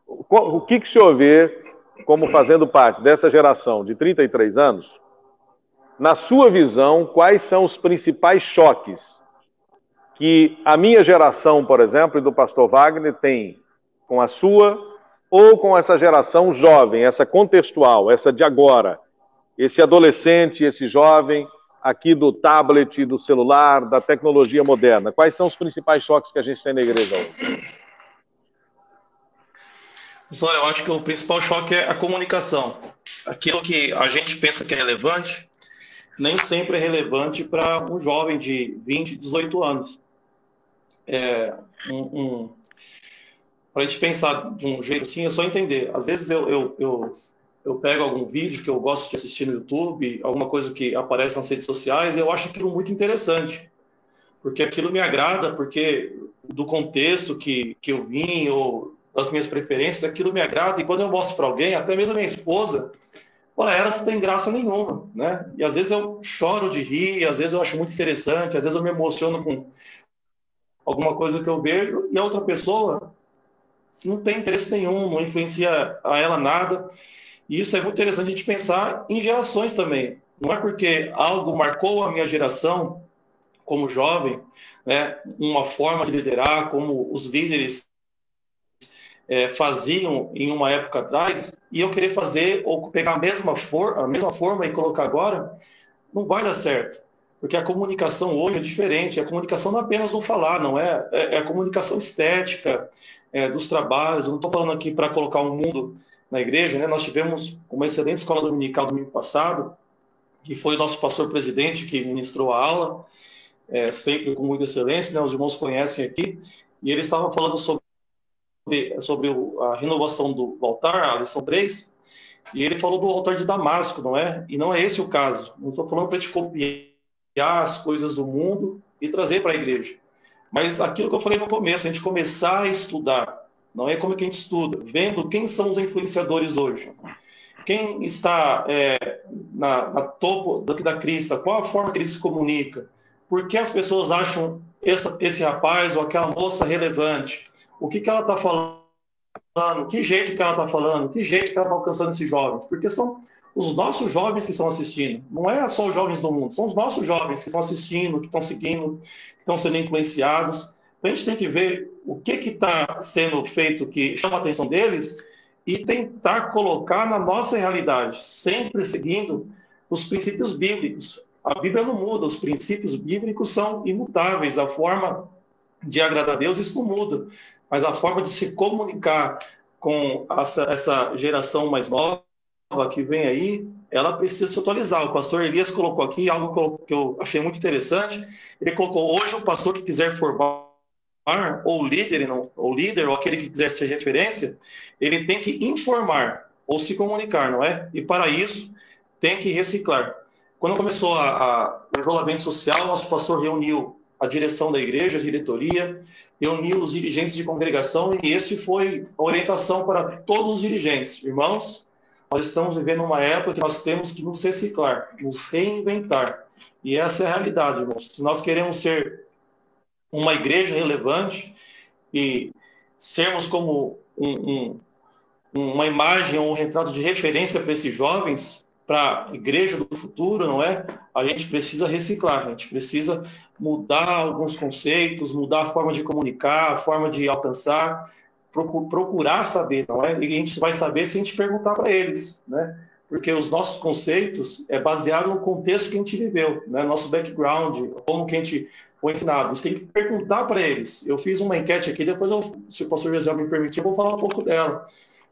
O que o senhor vê como fazendo parte dessa geração de 33 anos? Na sua visão, quais são os principais choques que a minha geração, por exemplo, e do pastor Wagner tem com a sua, ou com essa geração jovem, essa contextual, essa de agora, esse adolescente, esse jovem aqui do tablet, do celular, da tecnologia moderna? Quais são os principais choques que a gente tem na igreja hoje? Pessoal, eu acho que o principal choque é a comunicação. Aquilo que a gente pensa que é relevante, nem sempre é relevante para um jovem de 20, 18 anos. Para a gente pensar de um jeito assim, é só entender. Às vezes eu pego algum vídeo que eu gosto de assistir no YouTube, alguma coisa que aparece nas redes sociais, e eu acho aquilo muito interessante. Porque aquilo me agrada, porque do contexto que eu vim, ou das minhas preferências, aquilo me agrada, e quando eu mostro para alguém, até mesmo a minha esposa, para ela não tem graça nenhuma, né? E às vezes eu choro de rir, às vezes eu acho muito interessante, às vezes eu me emociono com alguma coisa que eu vejo, e a outra pessoa não tem interesse nenhum, não influencia a ela nada. E isso é muito interessante a gente pensar em gerações também. Não é porque algo marcou a minha geração como jovem, né, uma forma de liderar, como os líderes faziam em uma época atrás, e eu querer fazer ou pegar a mesma forma e colocar agora, não vai dar certo. Porque a comunicação hoje é diferente. A comunicação não é apenas no falar, não é a comunicação estética dos trabalhos. Eu não estou falando aqui para colocar um mundo na igreja, né? Nós tivemos uma excelente escola dominical domingo passado, que foi o nosso pastor presidente que ministrou a aula, sempre com muita excelência, né? Os irmãos conhecem aqui, e ele estava falando sobre a renovação do altar, a lição 3, e ele falou do altar de Damasco, não é? E não é esse o caso. Não estou falando para a gente copiar as coisas do mundo e trazer para a igreja. Mas aquilo que eu falei no começo, a gente começar a estudar, não é como que a gente estuda, vendo quem são os influenciadores hoje. Quem está na topo da crista, qual a forma que ele se comunica? Por que as pessoas acham esse rapaz ou aquela moça relevante? O que ela está falando? Que jeito que ela está falando? Que jeito que ela está alcançando esses jovens? Porque são os nossos jovens que estão assistindo. Não é só os jovens do mundo, são os nossos jovens que estão assistindo, que estão seguindo, que estão sendo influenciados. Então, a gente tem que ver o que está sendo feito que chama a atenção deles e tentar colocar na nossa realidade, sempre seguindo os princípios bíblicos. A Bíblia não muda, os princípios bíblicos são imutáveis, a forma de agradar a Deus, isso não muda, mas a forma de se comunicar com essa geração mais nova que vem aí, ela precisa se atualizar. O pastor Elias colocou aqui algo que eu achei muito interessante, ele colocou, hoje o pastor que quiser formar ou líder, ou aquele que quiser ser referência, ele tem que informar ou se comunicar, não é? E para isso, tem que reciclar. Quando começou o isolamento social, nosso pastor reuniu a direção da igreja, a diretoria, reuniu os dirigentes de congregação e esse foi a orientação para todos os dirigentes. Irmãos, nós estamos vivendo uma época que nós temos que nos reciclar, nos reinventar. E essa é a realidade, irmãos. Se nós queremos ser uma igreja relevante e sermos como uma imagem ou um retrato de referência para esses jovens, para a igreja do futuro, não é? A gente precisa reciclar, a gente precisa mudar alguns conceitos, mudar a forma de comunicar, a forma de alcançar, procurar saber, não é? E a gente vai saber se a gente perguntar para eles, né? Porque os nossos conceitos é baseado no contexto que a gente viveu, né? Nosso background, como que a gente foi ensinado. A gente tem que perguntar para eles. Eu fiz uma enquete aqui, depois, se o pastor José me permitir, eu vou falar um pouco dela.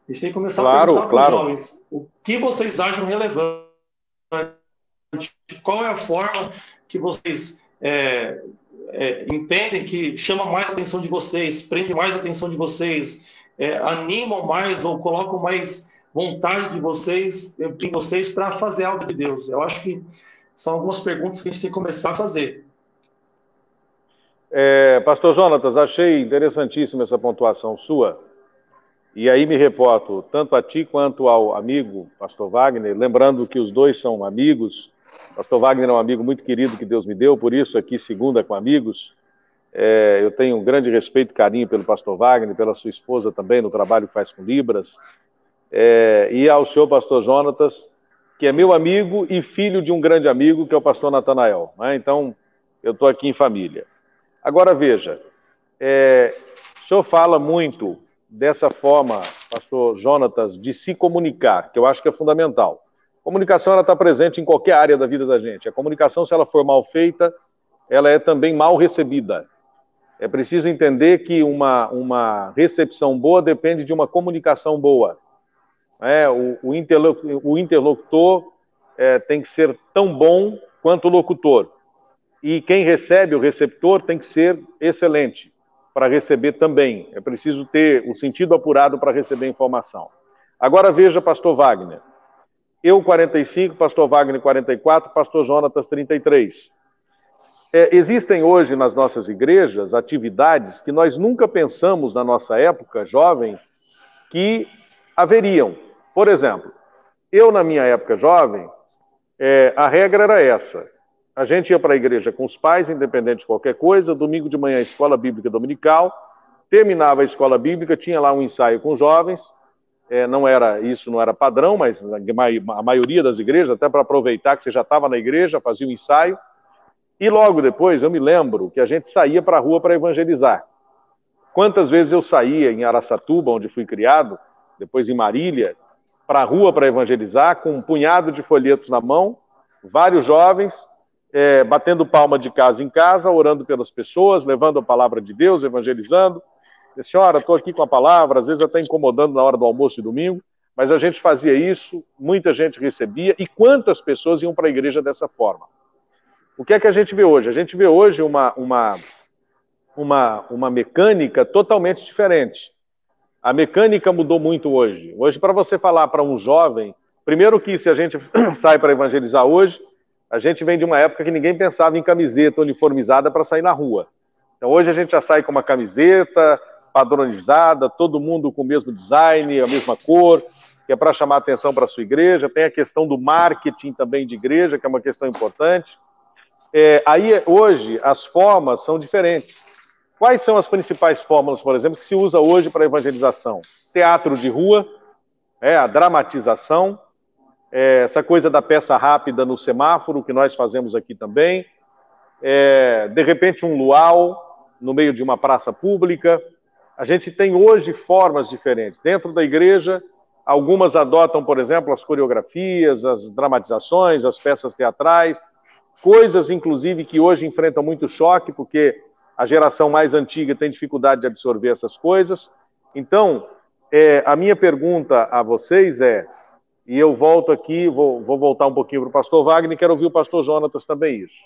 A gente tem que começar a perguntar para os jovens o que vocês acham relevante, qual é a forma que vocês entendem que chama mais a atenção de vocês, prende mais a atenção de vocês, animam mais ou colocam mais vontade de vocês, em vocês para fazer algo de Deus. Eu acho que são algumas perguntas que a gente tem que começar a fazer. Pastor Jonatas, achei interessantíssima essa pontuação sua. E aí me reporto tanto a ti quanto ao amigo, pastor Wagner, lembrando que os dois são amigos. Pastor Wagner é um amigo muito querido que Deus me deu, por isso aqui segunda com amigos. Eu tenho um grande respeito e carinho pelo pastor Wagner, pela sua esposa também, no trabalho que faz com Libras. E ao senhor pastor Jonatas, que é meu amigo e filho de um grande amigo, que é o pastor Natanael, né? Então, eu estou aqui em família. Agora veja, o senhor fala muito dessa forma, pastor Jonatas, de se comunicar, que eu acho que é fundamental. A comunicação, ela está presente em qualquer área da vida da gente. A comunicação, se ela for mal feita, ela é também mal recebida. É preciso entender que uma recepção boa depende de uma comunicação boa. O interlocutor tem que ser tão bom quanto o locutor. E quem recebe, o receptor, tem que ser excelente para receber também. É preciso ter o sentido apurado para receber informação. Agora veja, pastor Wagner. Eu, 45, pastor Wagner, 44, pastor Jonatas, 33. Existem hoje nas nossas igrejas atividades que nós nunca pensamos na nossa época, jovem, que haveriam. Por exemplo, eu, na minha época jovem, a regra era essa. A gente ia para a igreja com os pais, independente de qualquer coisa, domingo de manhã, escola bíblica dominical, terminava a escola bíblica, tinha lá um ensaio com jovens, isso não era padrão, mas a maioria das igrejas, até para aproveitar que você já estava na igreja, fazia um ensaio, e logo depois, eu me lembro que a gente saía para a rua para evangelizar. Quantas vezes eu saía em Araçatuba, onde fui criado, depois em Marília, para a rua para evangelizar, com um punhado de folhetos na mão, vários jovens, batendo palma de casa em casa, orando pelas pessoas, levando a palavra de Deus, evangelizando. Senhora, estou aqui com a palavra, às vezes até incomodando na hora do almoço de domingo, mas a gente fazia isso, muita gente recebia, e quantas pessoas iam para a igreja dessa forma? o que é que a gente vê hoje? A gente vê hoje uma mecânica totalmente diferente. A mecânica mudou muito hoje. Hoje, para você falar para um jovem, primeiro que se a gente sai para evangelizar hoje, a gente vem de uma época que ninguém pensava em camiseta uniformizada para sair na rua. Então hoje a gente já sai com uma camiseta padronizada, todo mundo com o mesmo design, a mesma cor, que é para chamar atenção para a sua igreja. Tem a questão do marketing também de igreja, que é uma questão importante. Aí hoje as formas são diferentes. Quais são as principais fórmulas, por exemplo, que se usa hoje para evangelização? Teatro de rua, a dramatização, essa coisa da peça rápida no semáforo, que nós fazemos aqui também, de repente um luau no meio de uma praça pública. A gente tem hoje formas diferentes. Dentro da igreja, algumas adotam, por exemplo, as coreografias, as dramatizações, as peças teatrais, coisas, inclusive, que hoje enfrentam muito choque, porque a geração mais antiga tem dificuldade de absorver essas coisas. Então, a minha pergunta a vocês e eu volto aqui, vou voltar um pouquinho para o pastor Wagner, quero ouvir o pastor Jonatas também isso.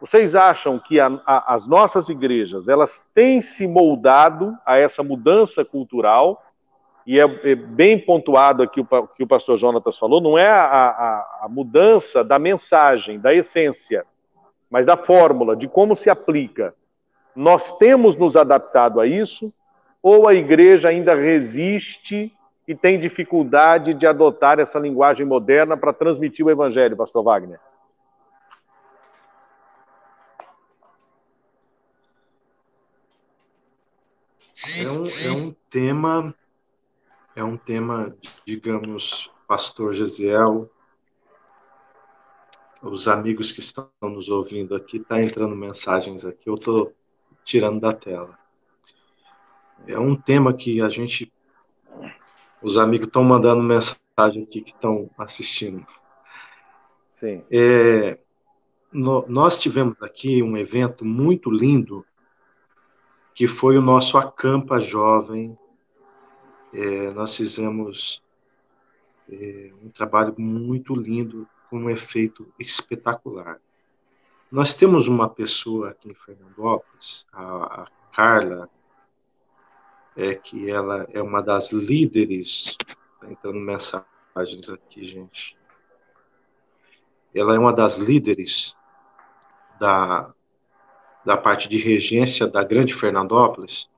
Vocês acham que as nossas igrejas, elas têm se moldado a essa mudança cultural? E é bem pontuado aqui o que o pastor Jonatas falou, não é a mudança da mensagem, da essência, mas da fórmula, de como se aplica. Nós temos nos adaptado a isso, ou a igreja ainda resiste e tem dificuldade de adotar essa linguagem moderna para transmitir o evangelho, pastor Wagner? É um tema, digamos, pastor Gesiel, os amigos que estão nos ouvindo aqui, tá entrando mensagens aqui, eu estou tirando da tela. É um tema que os amigos estão mandando mensagem aqui que estão assistindo. Sim. Nós tivemos aqui um evento muito lindo, que foi o nosso Acampa Jovem. Nós fizemos um trabalho muito lindo, com um efeito espetacular. Nós temos uma pessoa aqui em Fernandópolis, a Carla, que ela é uma das líderes, está entrando mensagens aqui, gente. Ela é uma das líderes da parte de regência da Grande Fernandópolis,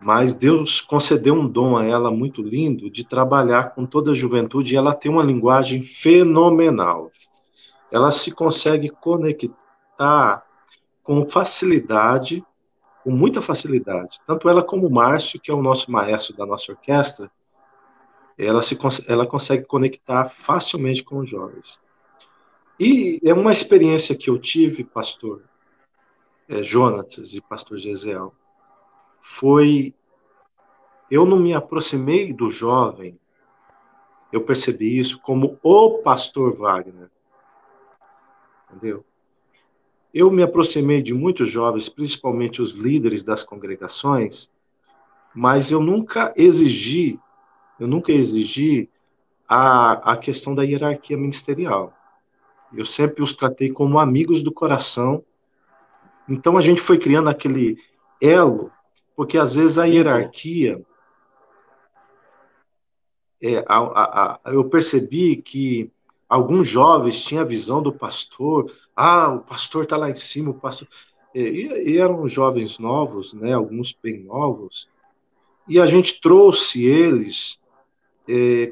mas Deus concedeu um dom a ela muito lindo de trabalhar com toda a juventude, e ela tem uma linguagem fenomenal. Ela se consegue conectar com facilidade, com muita facilidade. Tanto ela como o Márcio, que é o nosso maestro da nossa orquestra, ela consegue conectar facilmente com os jovens. E é uma experiência que eu tive, pastor Jonatas e pastor Gesiel, eu não me aproximei do jovem, eu percebi isso como o pastor Wagner, entendeu? Eu me aproximei de muitos jovens, principalmente os líderes das congregações, mas eu nunca exigi a questão da hierarquia ministerial. Eu sempre os tratei como amigos do coração. Então a gente foi criando aquele elo, porque às vezes a hierarquia, eu percebi que alguns jovens tinham a visão do pastor, o pastor está lá em cima, o pastor... E eram jovens novos, né, alguns bem novos, e a gente trouxe eles,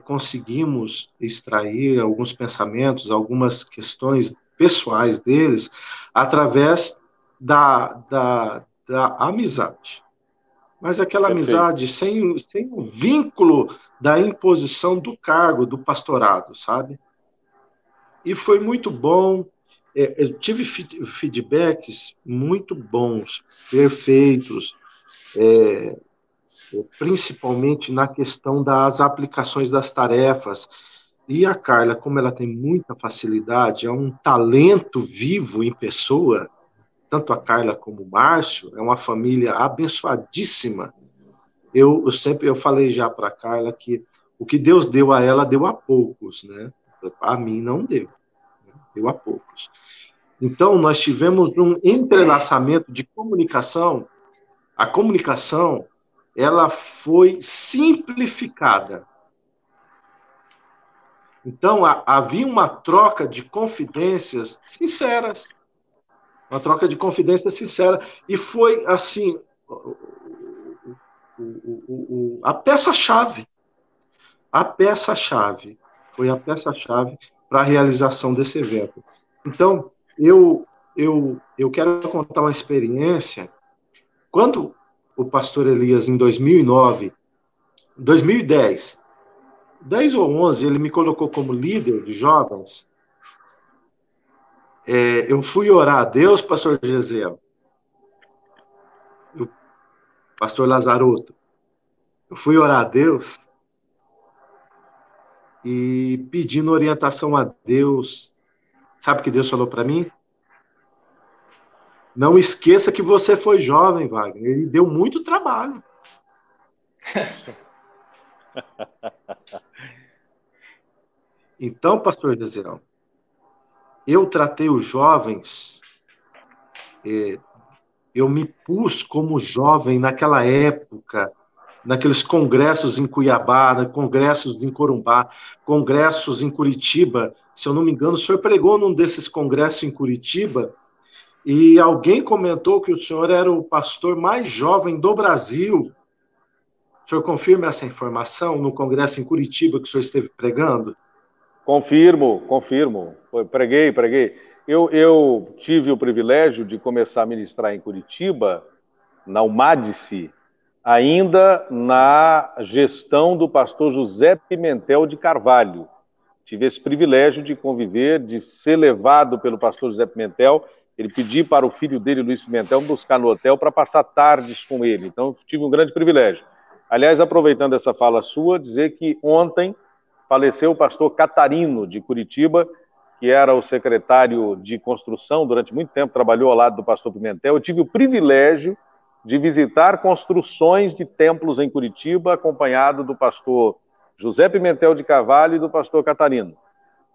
conseguimos extrair alguns pensamentos, algumas questões pessoais deles, através da amizade. Mas aquela amizade sem o vínculo da imposição do cargo, do pastorado, sabe? E foi muito bom. Eu tive feedbacks muito bons, perfeitos, principalmente na questão das aplicações das tarefas. E a Carla, como ela tem muita facilidade, é um talento vivo em pessoa, tanto a Carla como o Márcio, é uma família abençoadíssima. Eu falei já para a Carla que o que Deus deu a ela, deu a poucos, né? A mim não deu. deu a poucos. Então, nós tivemos um entrelaçamento de comunicação. A comunicação, ela foi simplificada. Então, havia uma troca de confidências sinceras. Uma troca de confidências sincera. E foi, assim, a peça-chave. A peça-chave. Foi a peça-chave para a realização desse evento. Então, eu quero contar uma experiência. Quando o pastor Elias, em 2009, 2010, 10 ou 11, ele me colocou como líder de jovens, eu fui orar a Deus, pastor Gesiel, o pastor Lazarotto, eu fui orar a Deus e pedindo orientação a Deus. Sabe o que Deus falou para mim? Não esqueça que você foi jovem, Wagner. Ele deu muito trabalho. Então, pastor Gesiel, eu tratei os jovens, eu me pus como jovem naquela época, naqueles congressos em Cuiabá, congressos em Corumbá, congressos em Curitiba. Se eu não me engano, o senhor pregou num desses congressos em Curitiba, e alguém comentou que o senhor era o pastor mais jovem do Brasil. O senhor confirma essa informação no congresso em Curitiba que o senhor esteve pregando? Confirmo. Preguei. Eu tive o privilégio de começar a ministrar em Curitiba, na UMADICE, ainda na gestão do pastor José Pimentel de Carvalho. Tive esse privilégio de conviver, de ser levado pelo pastor José Pimentel. Ele pediu para o filho dele, Luiz Pimentel, me buscar no hotel para passar tardes com ele. Então, tive um grande privilégio. Aliás, aproveitando essa fala sua, dizer que ontem faleceu o pastor Catarino, de Curitiba, que era o secretário de construção, durante muito tempo trabalhou ao lado do pastor Pimentel. Eu tive o privilégio de visitar construções de templos em Curitiba, acompanhado do pastor José Pimentel de Carvalho e do pastor Catarino.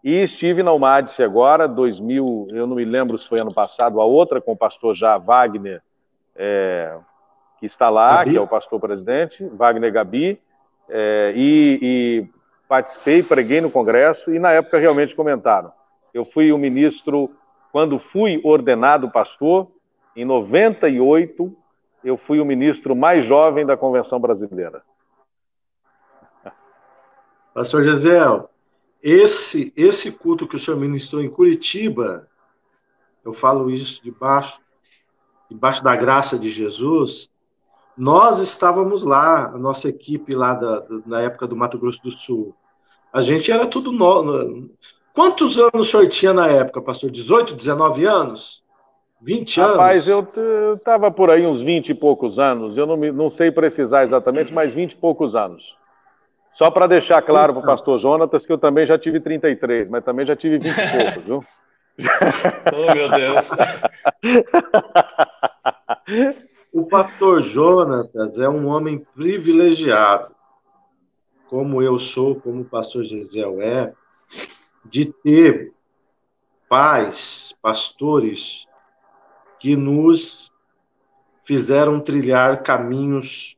E estive na UMADICE agora, 2000, eu não me lembro se foi ano passado, a outra, com o pastor já Wagner, que está lá, Gabi, que é o pastor presidente, Wagner Gabi, e participei, preguei no congresso, e na época realmente comentaram. Eu fui o ministro, quando fui ordenado pastor, em 98, eu fui o ministro mais jovem da Convenção Brasileira. Pastor Gesiel, esse culto que o senhor ministrou em Curitiba, eu falo isso debaixo da graça de Jesus, nós estávamos lá, a nossa equipe lá na época do Mato Grosso do Sul. A gente era tudo novo. Quantos anos o senhor tinha na época, pastor? 18, 19 anos? 20 anos? Rapaz, eu estava por aí uns 20 e poucos anos, eu não sei precisar exatamente, mas 20 e poucos anos. Só para deixar claro para o pastor Jonatas que eu também já tive 33, mas também já tive 20 e poucos, viu? Oh, meu Deus! O pastor Jonatas é um homem privilegiado, como eu sou, como o pastor Gesiel é, de ter pais, pastores, que nos fizeram trilhar caminhos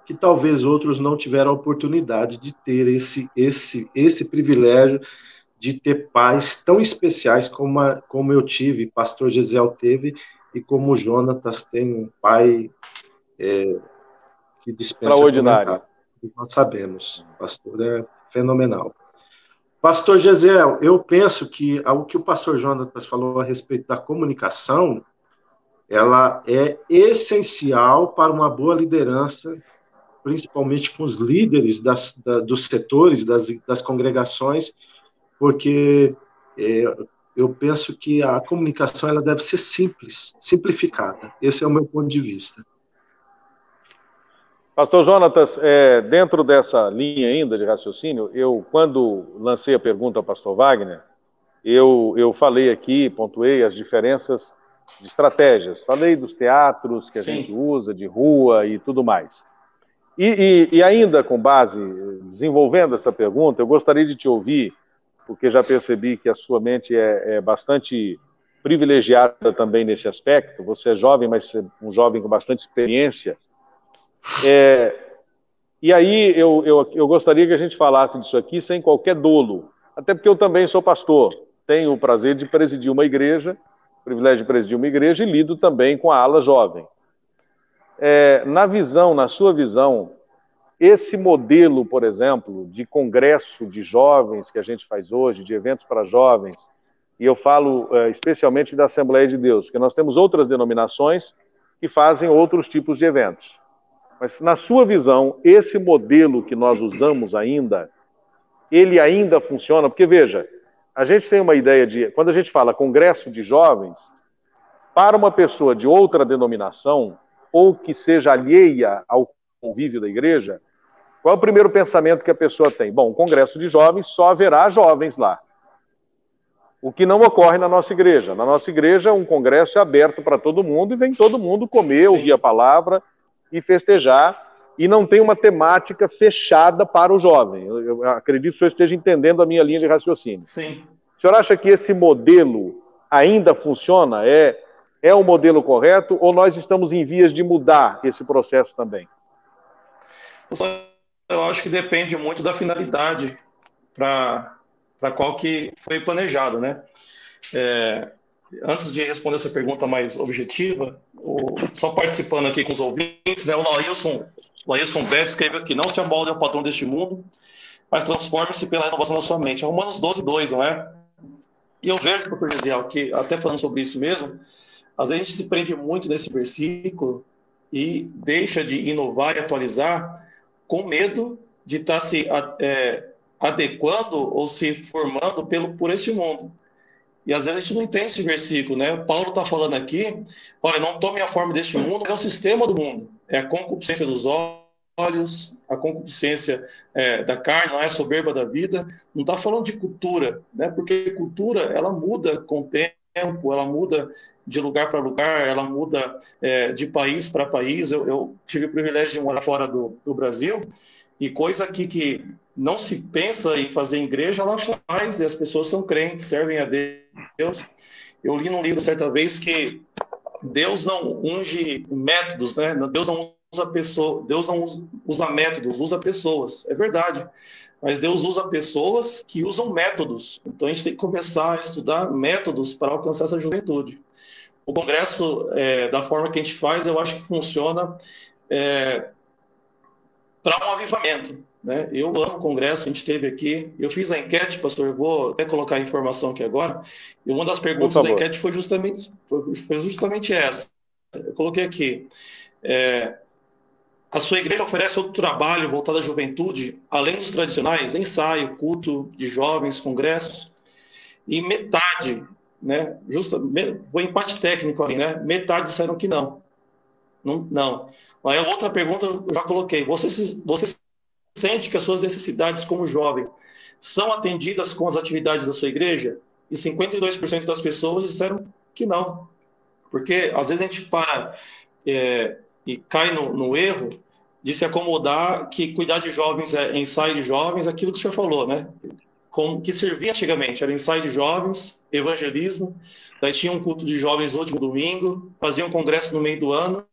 que talvez outros não tiveram a oportunidade de ter esse privilégio de ter pais tão especiais como eu tive, pastor Gesiel teve, e como o Jonatas tem um pai que dispensa extraordinário. Nós sabemos, o pastor é fenomenal. Pastor Gesiel, eu penso que o que o pastor Jonatas falou a respeito da comunicação, ela é essencial para uma boa liderança, principalmente com os líderes dos setores, das congregações, porque eu penso que a comunicação ela deve ser simples, simplificada. Esse é o meu ponto de vista. Pastor Jonatas, dentro dessa linha ainda de raciocínio, eu, quando lancei a pergunta ao pastor Wagner, eu falei aqui, pontuei as diferenças de estratégias. Falei dos teatros que a gente usa, de rua e tudo mais. E ainda com base, desenvolvendo essa pergunta, eu gostaria de te ouvir porque já percebi que a sua mente é bastante privilegiada também nesse aspecto. Você é jovem, mas um jovem com bastante experiência. E aí eu gostaria que a gente falasse disso aqui sem qualquer dolo, até porque eu também sou pastor, tenho o prazer de presidir uma igreja, o privilégio de presidir uma igreja, e lido também com a ala jovem. Na sua visão, esse modelo, por exemplo, de congresso de jovens que a gente faz hoje, de eventos para jovens, e eu falo especialmente da Assembleia de Deus, porque nós temos outras denominações que fazem outros tipos de eventos. Mas, na sua visão, esse modelo que nós usamos ainda, ele ainda funciona? Porque, veja, a gente tem uma ideia de... Quando a gente fala congresso de jovens, para uma pessoa de outra denominação, ou que seja alheia ao convívio da igreja, qual é o primeiro pensamento que a pessoa tem? Bom, congresso de jovens, só haverá jovens lá. O que não ocorre na nossa igreja. Na nossa igreja, um congresso é aberto para todo mundo e vem todo mundo comer, ouvir a palavra e festejar, e não tem uma temática fechada para o jovem. Eu acredito que o senhor esteja entendendo a minha linha de raciocínio. Sim. O senhor acha que esse modelo ainda funciona? É o modelo correto, ou nós estamos em vias de mudar esse processo também? Eu acho que depende muito da finalidade para qual que foi planejado, né? Antes de responder essa pergunta mais objetiva, só participando aqui com os ouvintes, né, o Laílson Beck escreveu aqui: não se amolde ao padrão deste mundo, mas transforme-se pela renovação da sua mente. É Romanos 12:2, não é? E eu vejo, professor Gesiel, que até falando sobre isso mesmo, às vezes a gente se prende muito nesse versículo e deixa de inovar e atualizar com medo de estar se adequando ou se formando por este mundo. E às vezes a gente não entende esse versículo, né? O Paulo está falando aqui: olha, não tome a forma deste mundo, é o sistema do mundo. É a concupiscência dos olhos, a concupiscência da carne, não é a soberba da vida. Não está falando de cultura, né? Porque cultura, ela muda com o tempo, ela muda de lugar para lugar, ela muda de país para país. Eu tive o privilégio de morar fora do Brasil, e coisa aqui que não se pensa em fazer em igreja, ela faz, e as pessoas são crentes, servem a Deus. Eu li num livro certa vez que Deus não unge métodos, né? Deus não usa pessoas, Deus não usa métodos, usa pessoas. É verdade. Mas Deus usa pessoas que usam métodos. Então a gente tem que começar a estudar métodos para alcançar essa juventude. O congresso, da forma que a gente faz, eu acho que funciona para um avivamento, né? Eu amo o congresso, a gente teve aqui, eu fiz a enquete, pastor, eu vou até colocar a informação aqui agora, e uma das perguntas da enquete foi justamente essa. Eu coloquei aqui: a sua igreja oferece outro trabalho voltado à juventude, além dos tradicionais, ensaio, culto de jovens, congressos? E metade, né, o empate técnico ali, né, metade disseram que não. Não. Aí a outra pergunta eu já coloquei: você sente que as suas necessidades como jovem são atendidas com as atividades da sua igreja? E 52% das pessoas disseram que não. Porque às vezes a gente para e cai no erro de se acomodar que cuidar de jovens é ensaio de jovens, aquilo que o senhor falou, né? Como que servia antigamente, era ensaio de jovens, evangelismo, daí tinha um culto de jovens no último domingo, fazia um congresso no meio do ano,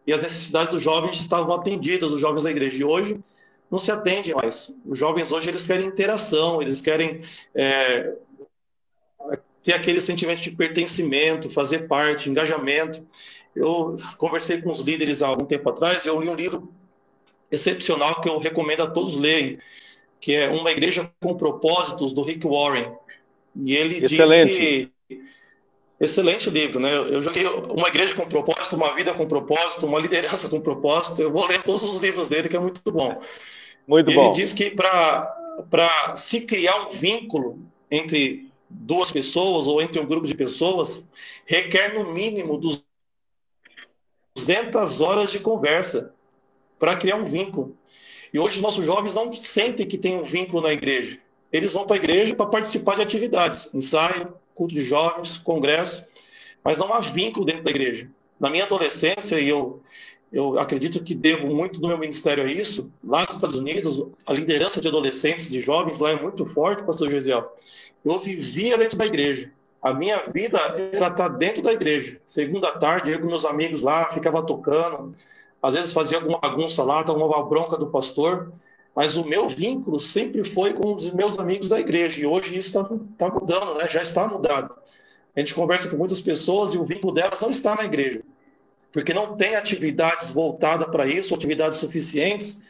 e as necessidades dos jovens estavam atendidas, dos jovens da igreja. E hoje não se atende mais. Os jovens hoje, eles querem interação, eles querem ter aquele sentimento de pertencimento, fazer parte, engajamento. Eu conversei com os líderes há algum tempo atrás, eu li um livro excepcional que eu recomendo a todos lerem, que é Uma Igreja com Propósitos, do Rick Warren. E ele diz que... Excelente livro, né? Eu joguei Uma Igreja com Propósito, Uma Vida com Propósito, Uma Liderança com Propósito. Eu vou ler todos os livros dele, que é muito bom. Muito bom. Ele diz que para se criar um vínculo entre duas pessoas ou entre um grupo de pessoas, requer no mínimo 200 horas de conversa para criar um vínculo. E hoje os nossos jovens não sentem que tem um vínculo na igreja. Eles vão para a igreja para participar de atividades, ensaio, culto de jovens, congresso, mas não há vínculo dentro da igreja. Na minha adolescência, eu acredito que devo muito do meu ministério a isso. Lá nos Estados Unidos, a liderança de adolescentes, de jovens lá é muito forte, pastor Gesiel. Eu vivia dentro da igreja. A minha vida era estar dentro da igreja. Segunda tarde, eu com meus amigos lá, ficava tocando. Às vezes fazia alguma bagunça lá, tomava a bronca do pastor. Mas o meu vínculo sempre foi com os meus amigos da igreja. E hoje isso está mudando, né? Já está mudado. A gente conversa com muitas pessoas e o vínculo delas não está na igreja. Porque não tem atividades voltadas para isso, atividades suficientes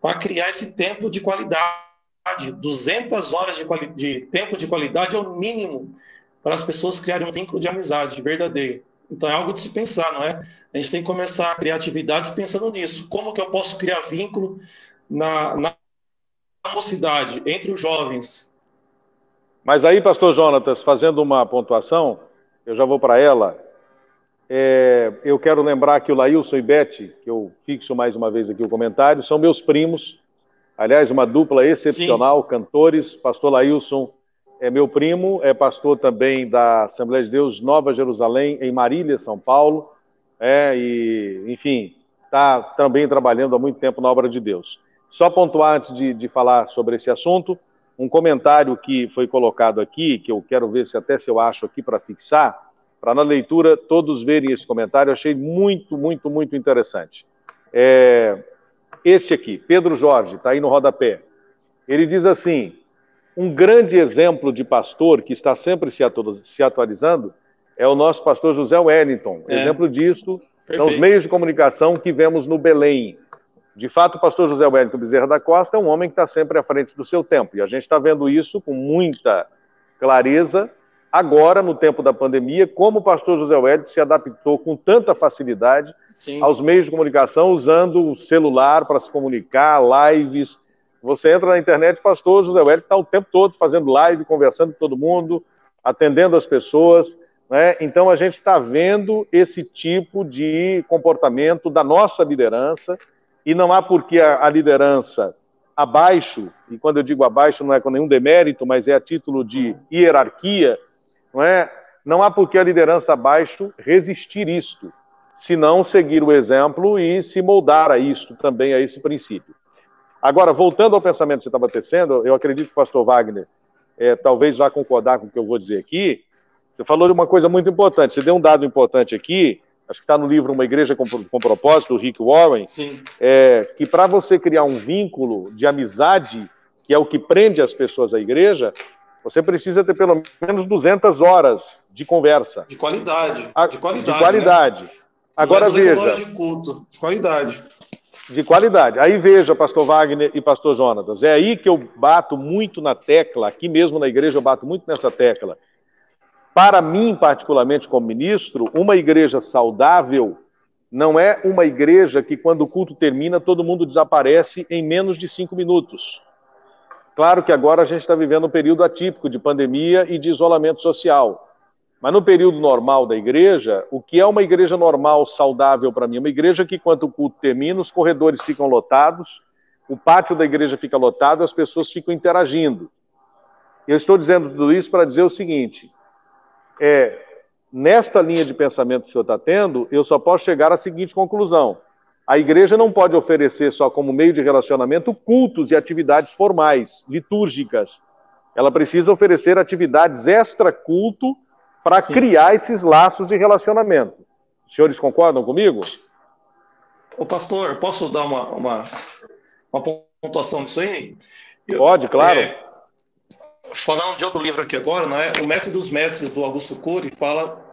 para criar esse tempo de qualidade. 200 horas de tempo de qualidade é o mínimo para as pessoas criarem um vínculo de amizade verdadeiro. Então é algo de se pensar, não é? A gente tem que começar a criar atividades pensando nisso. Como que eu posso criar vínculo na mocidade, entre os jovens? Mas aí, pastor Jonatas, fazendo uma pontuação, eu já vou para ela. Eu quero lembrar que o Laílson e Beth, que eu fixo mais uma vez aqui o comentário, são meus primos. Aliás, uma dupla excepcional, sim, cantores. Pastor Laílson é meu primo, é pastor também da Assembleia de Deus Nova Jerusalém, em Marília, São Paulo. E, enfim, está também trabalhando há muito tempo na obra de Deus. Só pontuar antes de falar sobre esse assunto, um comentário que foi colocado aqui, que eu quero ver se eu acho aqui para fixar, para na leitura todos verem esse comentário, eu achei muito, muito, muito interessante. Este aqui, Pedro Jorge, está aí no rodapé. Ele diz assim: um grande exemplo de pastor que está sempre se atualizando é o nosso pastor José Wellington. Exemplo disso são os meios de comunicação que vemos no Belém. De fato, o pastor José Wellington Bezerra da Costa é um homem que está sempre à frente do seu tempo. E a gente está vendo isso com muita clareza agora, no tempo da pandemia, como o pastor José Wellington se adaptou com tanta facilidade, sim, aos meios de comunicação, usando o celular para se comunicar, lives. Você entra na internet, o pastor José Wellington está o tempo todo fazendo live, conversando com todo mundo, atendendo as pessoas, né? Então, a gente está vendo esse tipo de comportamento da nossa liderança, e não há por que a liderança abaixo, e quando eu digo abaixo não é com nenhum demérito, mas é a título de hierarquia, não há por que a liderança abaixo resistir isto, se não seguir o exemplo e se moldar a isto também, a esse princípio. Agora, voltando ao pensamento que você estava tecendo, eu acredito que o pastor Wagner talvez vá concordar com o que eu vou dizer aqui. Você falou de uma coisa muito importante, você deu um dado importante aqui, acho que está no livro Uma Igreja com Propósito, do Rick Warren, que para você criar um vínculo de amizade, que é o que prende as pessoas à igreja, você precisa ter pelo menos 200 horas de conversa. De qualidade. De qualidade. Né? Agora veja. Horas de culto. De qualidade. De qualidade. Aí veja, pastor Wagner e pastor Jonatas, é aí que eu bato muito na tecla, aqui mesmo na igreja eu bato muito nessa tecla. Para mim, particularmente como ministro, uma igreja saudável não é uma igreja que, quando o culto termina, todo mundo desaparece em menos de 5 minutos. Claro que agora a gente está vivendo um período atípico de pandemia e de isolamento social. Mas no período normal da igreja, o que é uma igreja normal, saudável para mim? Uma igreja que, quando o culto termina, os corredores ficam lotados, o pátio da igreja fica lotado, as pessoas ficam interagindo. Eu estou dizendo tudo isso para dizer o seguinte: nesta linha de pensamento que o senhor está tendo, eu só posso chegar à seguinte conclusão: a igreja não pode oferecer só como meio de relacionamento cultos e atividades formais, litúrgicas. Ela precisa oferecer atividades extra-culto para criar esses laços de relacionamento. Os senhores concordam comigo? Ô pastor, posso dar uma pontuação disso aí? Pode, claro. Falando de outro livro aqui agora, né? O Mestre dos Mestres, do Augusto Cury, fala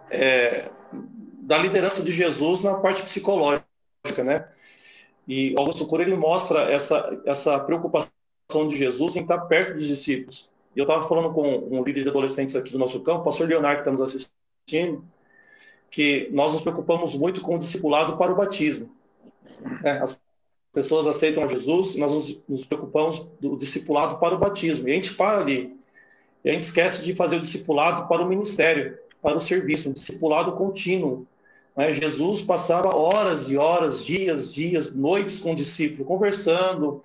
da liderança de Jesus na parte psicológica, né? E Augusto Cury, ele mostra essa preocupação de Jesus em estar perto dos discípulos. E eu estava falando com um líder de adolescentes aqui do nosso campo, o pastor Leonardo, que está nos assistindo, que nós nos preocupamos muito com o discipulado para o batismo. As pessoas aceitam a Jesus, nós nos preocupamos do discipulado para o batismo. E a gente para ali. E a gente esquece de fazer o discipulado para o ministério, para o serviço, um discipulado contínuo. Jesus passava horas e horas, dias, noites com o discípulo, conversando,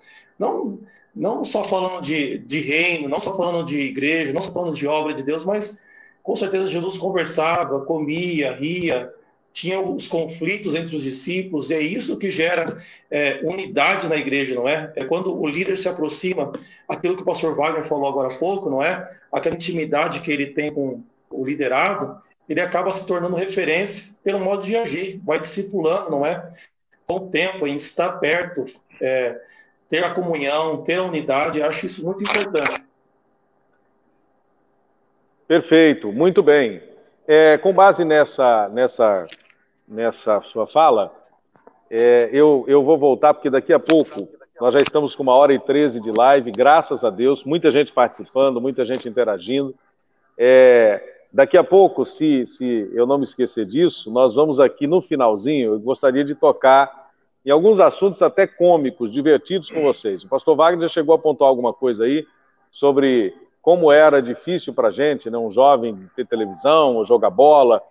não só falando de reino, não só falando de igreja, não só falando de obra de Deus, mas com certeza Jesus conversava, comia, ria, tinha os conflitos entre os discípulos, e é isso que gera unidade na igreja, não é? É quando o líder se aproxima, aquilo que o pastor Wagner falou agora há pouco, não é? Aquela intimidade que ele tem com o liderado, ele acaba se tornando referência pelo modo de agir, vai discipulando, não é? Com o tempo, em estar perto, ter a comunhão, ter a unidade, acho isso muito importante. Perfeito, muito bem. Com base nessa sua fala, eu vou voltar, porque daqui a pouco nós já estamos com 1h13 de live, graças a Deus, muita gente participando, muita gente interagindo. Daqui a pouco, se eu não me esquecer disso, nós vamos aqui no finalzinho, eu gostaria de tocar em alguns assuntos até cômicos, divertidos com vocês. O pastor Wagner já chegou a pontuar alguma coisa aí sobre como era difícil para a gente, né, um jovem ter televisão, ou jogar bola,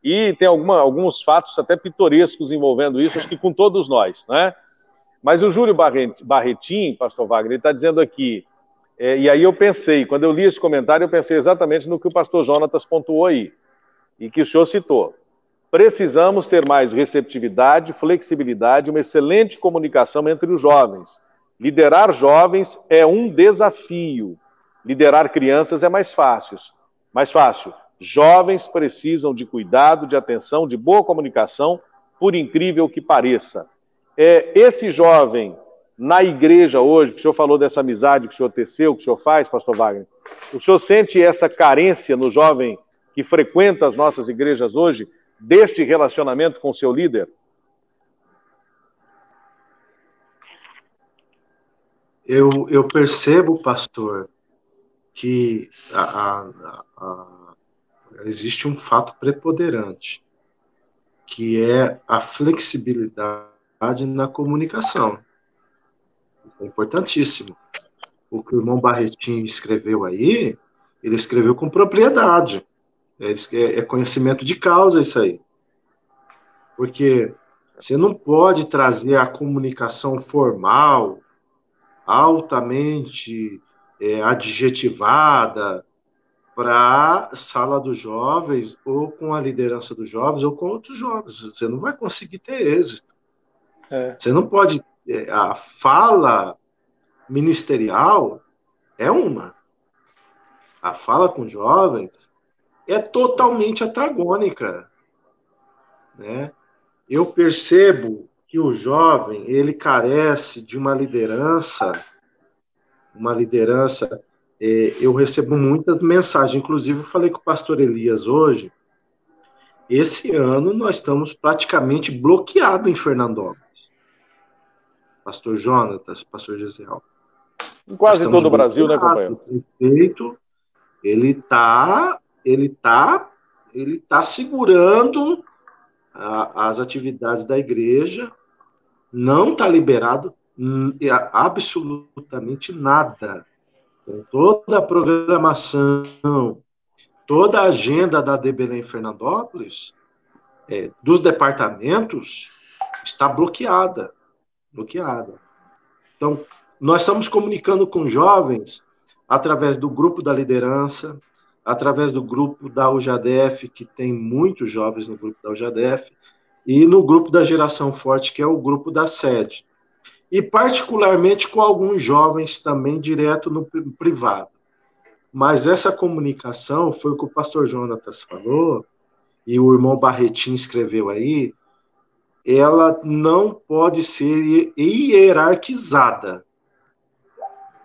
e tem alguns fatos até pitorescos envolvendo isso, acho que com todos nós, né? Mas o Júlio Barretim, pastor Wagner, ele está dizendo aqui, e aí eu pensei, quando eu li esse comentário, eu pensei exatamente no que o pastor Jonatas pontuou aí, e que o senhor citou. Precisamos ter mais receptividade, flexibilidade, uma excelente comunicação entre os jovens. Liderar jovens é um desafio. Liderar crianças é mais fácil. Jovens precisam de cuidado, de atenção, de boa comunicação, por incrível que pareça. Esse jovem na igreja hoje, que o senhor falou dessa amizade que o senhor teceu, que o senhor faz, pastor Wagner, o senhor sente essa carência no jovem que frequenta as nossas igrejas hoje, deste relacionamento com o seu líder? Eu percebo, pastor, que existe um fato preponderante, que é a flexibilidade na comunicação. É importantíssimo. O que o irmão Barretinho escreveu aí, ele escreveu com propriedade. É conhecimento de causa isso aí. Porque você não pode trazer a comunicação formal, altamente adjetivada, para a sala dos jovens, ou com a liderança dos jovens, ou com outros jovens. Você não vai conseguir ter êxito. Você não pode... a fala ministerial é uma. A fala com jovens é totalmente antagônica, né? Eu percebo que o jovem, ele carece de uma liderança, eu recebo muitas mensagens, inclusive eu falei com o pastor Elias hoje, esse ano nós estamos praticamente bloqueados em Fernandópolis. Pastor Jonatas, pastor Gisel. Em quase todo o Brasil, né, companheiro? O prefeito, ele tá segurando as atividades da igreja, não está liberado absolutamente nada. Com toda a programação, toda a agenda da AD Belém Fernandópolis, dos departamentos, está bloqueada. Então, nós estamos comunicando com jovens através do grupo da liderança, através do grupo da UJDF, que tem muitos jovens no grupo da UJDF, e no grupo da Geração Forte, que é o grupo da sede. E particularmente com alguns jovens também direto no privado. Mas essa comunicação, foi o que o pastor Jonatas falou, e o irmão Barretim escreveu aí, ela não pode ser hierarquizada.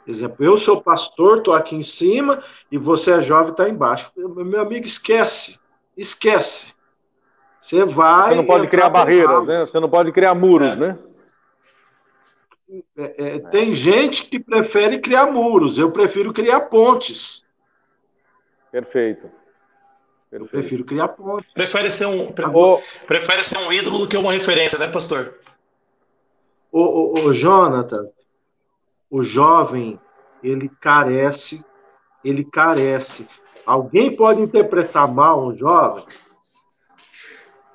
Por exemplo, eu sou pastor, estou aqui em cima, e você é jovem, está embaixo. Meu amigo, esquece. Você vai... Você não pode criar barreiras, né? Você não pode criar muros, né? Tem gente que prefere criar muros, eu prefiro criar pontes. Perfeito. Eu prefiro criar pontes. Prefere ser um ídolo do que uma referência, né, pastor? O Jonathan, o jovem, ele carece. Alguém pode interpretar mal um jovem?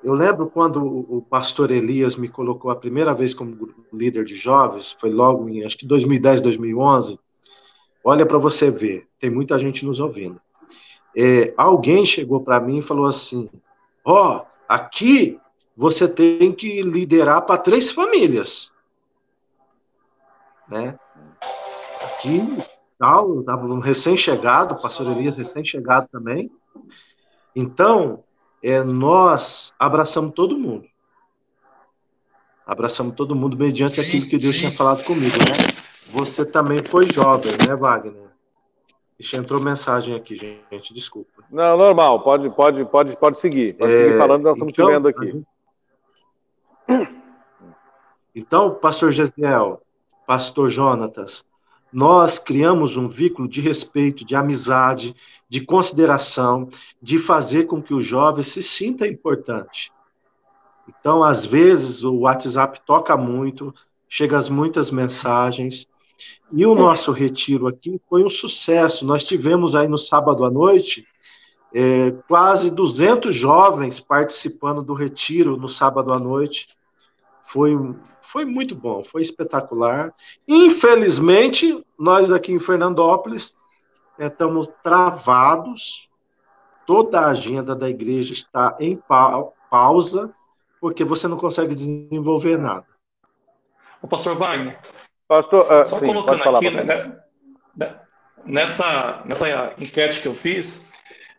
Eu lembro quando o pastor Elias me colocou a primeira vez como líder de jovens, foi logo em, acho que 2010, 2011. Olha para você ver, tem muita gente nos ouvindo. Alguém chegou para mim e falou assim, aqui você tem que liderar para 3 famílias, né? Aqui, tal, estava um recém-chegado, o pastor Elias recém-chegado também. Então, nós abraçamos todo mundo. Abraçamos todo mundo mediante aquilo que Deus tinha falado comigo, né? Você também foi jovem, né, Wagner? Ixi, entrou mensagem aqui, gente, desculpa. Não, normal, pode seguir. Pode seguir falando, nós estamos te vendo aqui. Então, pastor Gesiel, pastor Jonatas, nós criamos um vínculo de respeito, de amizade, de consideração, de fazer com que o jovem se sinta importante. Então, às vezes, o WhatsApp toca muito, chegam muitas mensagens, e o nosso retiro aqui foi um sucesso. Nós tivemos aí no sábado à noite quase 200 jovens participando do retiro no sábado à noite. Foi muito bom, foi espetacular. Infelizmente, nós aqui em Fernandópolis estamos travados, toda a agenda da igreja está em pausa, porque você não consegue desenvolver nada. O pastor Wagner, pastor, só sim, colocando falar, aqui, nessa enquete que eu fiz,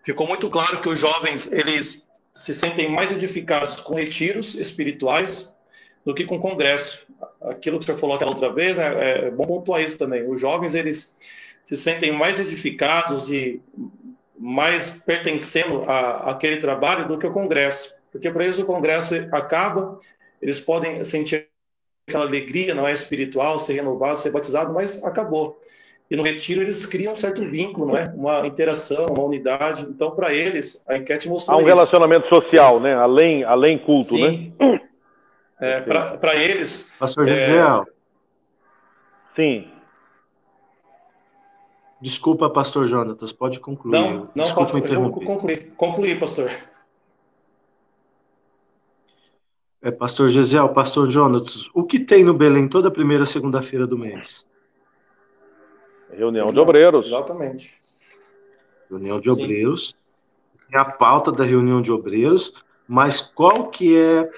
ficou muito claro que os jovens, eles se sentem mais edificados com retiros espirituais do que com congresso. Aquilo que o senhor falou aquela outra vez, né, é bom pontuar isso também. Os jovens, eles se sentem mais edificados e mais pertencendo àquele trabalho do que o congresso. Porque para eles o congresso acaba, eles podem sentir aquela alegria, não é espiritual, ser renovado, ser batizado, mas acabou. E no retiro eles criam um certo vínculo, não é? Uma interação, uma unidade. Então, para eles, a enquete mostrou isso. Há um relacionamento social, né? Além culto, sim, né? Para eles... Pastor Gesiel. Sim. Desculpa, pastor Jonatas, pode concluir. Não, desculpa pode, interromper. Eu vou concluir, pastor. Pastor Gesiel, pastor Jonatas, o que tem no Belém toda primeira segunda-feira do mês? Reunião de obreiros. Exatamente. Reunião de obreiros. Tem a pauta da reunião de obreiros, mas qual que é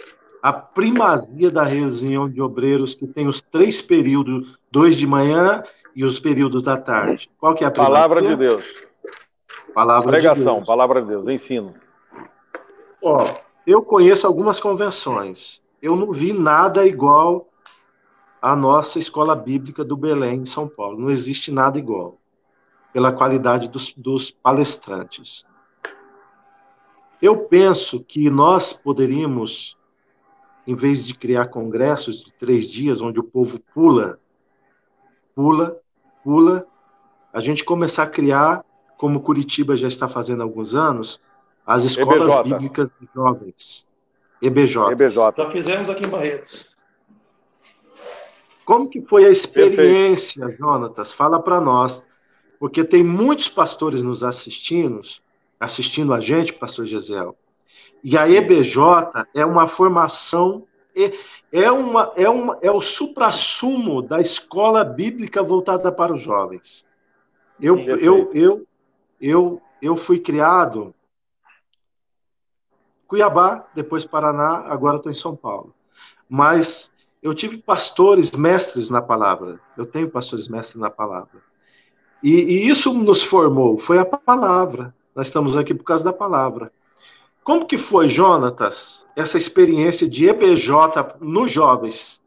a primazia da reunião de obreiros que tem os 3 períodos, 2 de manhã e os períodos da tarde? Qual que é a primazia? Palavra de Deus. Pregação, de Deus. Palavra de Deus, ensino. Eu conheço algumas convenções. Eu não vi nada igual à nossa escola bíblica do Belém, em São Paulo. Não existe nada igual, pela qualidade dos palestrantes. Eu penso que nós poderíamos, em vez de criar congressos de 3 dias, onde o povo pula, a gente começar a criar, como Curitiba já está fazendo há alguns anos, as escolas bíblicas de jovens. EBJ. Já fizemos aqui em Barretos. Como que foi a experiência, perfeito, Jonatas? Fala para nós. Porque tem muitos pastores nos assistindo a gente, pastor Gesiel. E a EBJ é uma formação, é o suprassumo da escola bíblica voltada para os jovens. Eu fui criado Cuiabá, depois Paraná, agora estou em São Paulo. Mas eu tive pastores mestres na palavra. Eu tenho pastores mestres na palavra. E isso nos formou, foi a palavra. Nós estamos aqui por causa da palavra. Como que foi, Jonatas, essa experiência de EBJ nos jovens?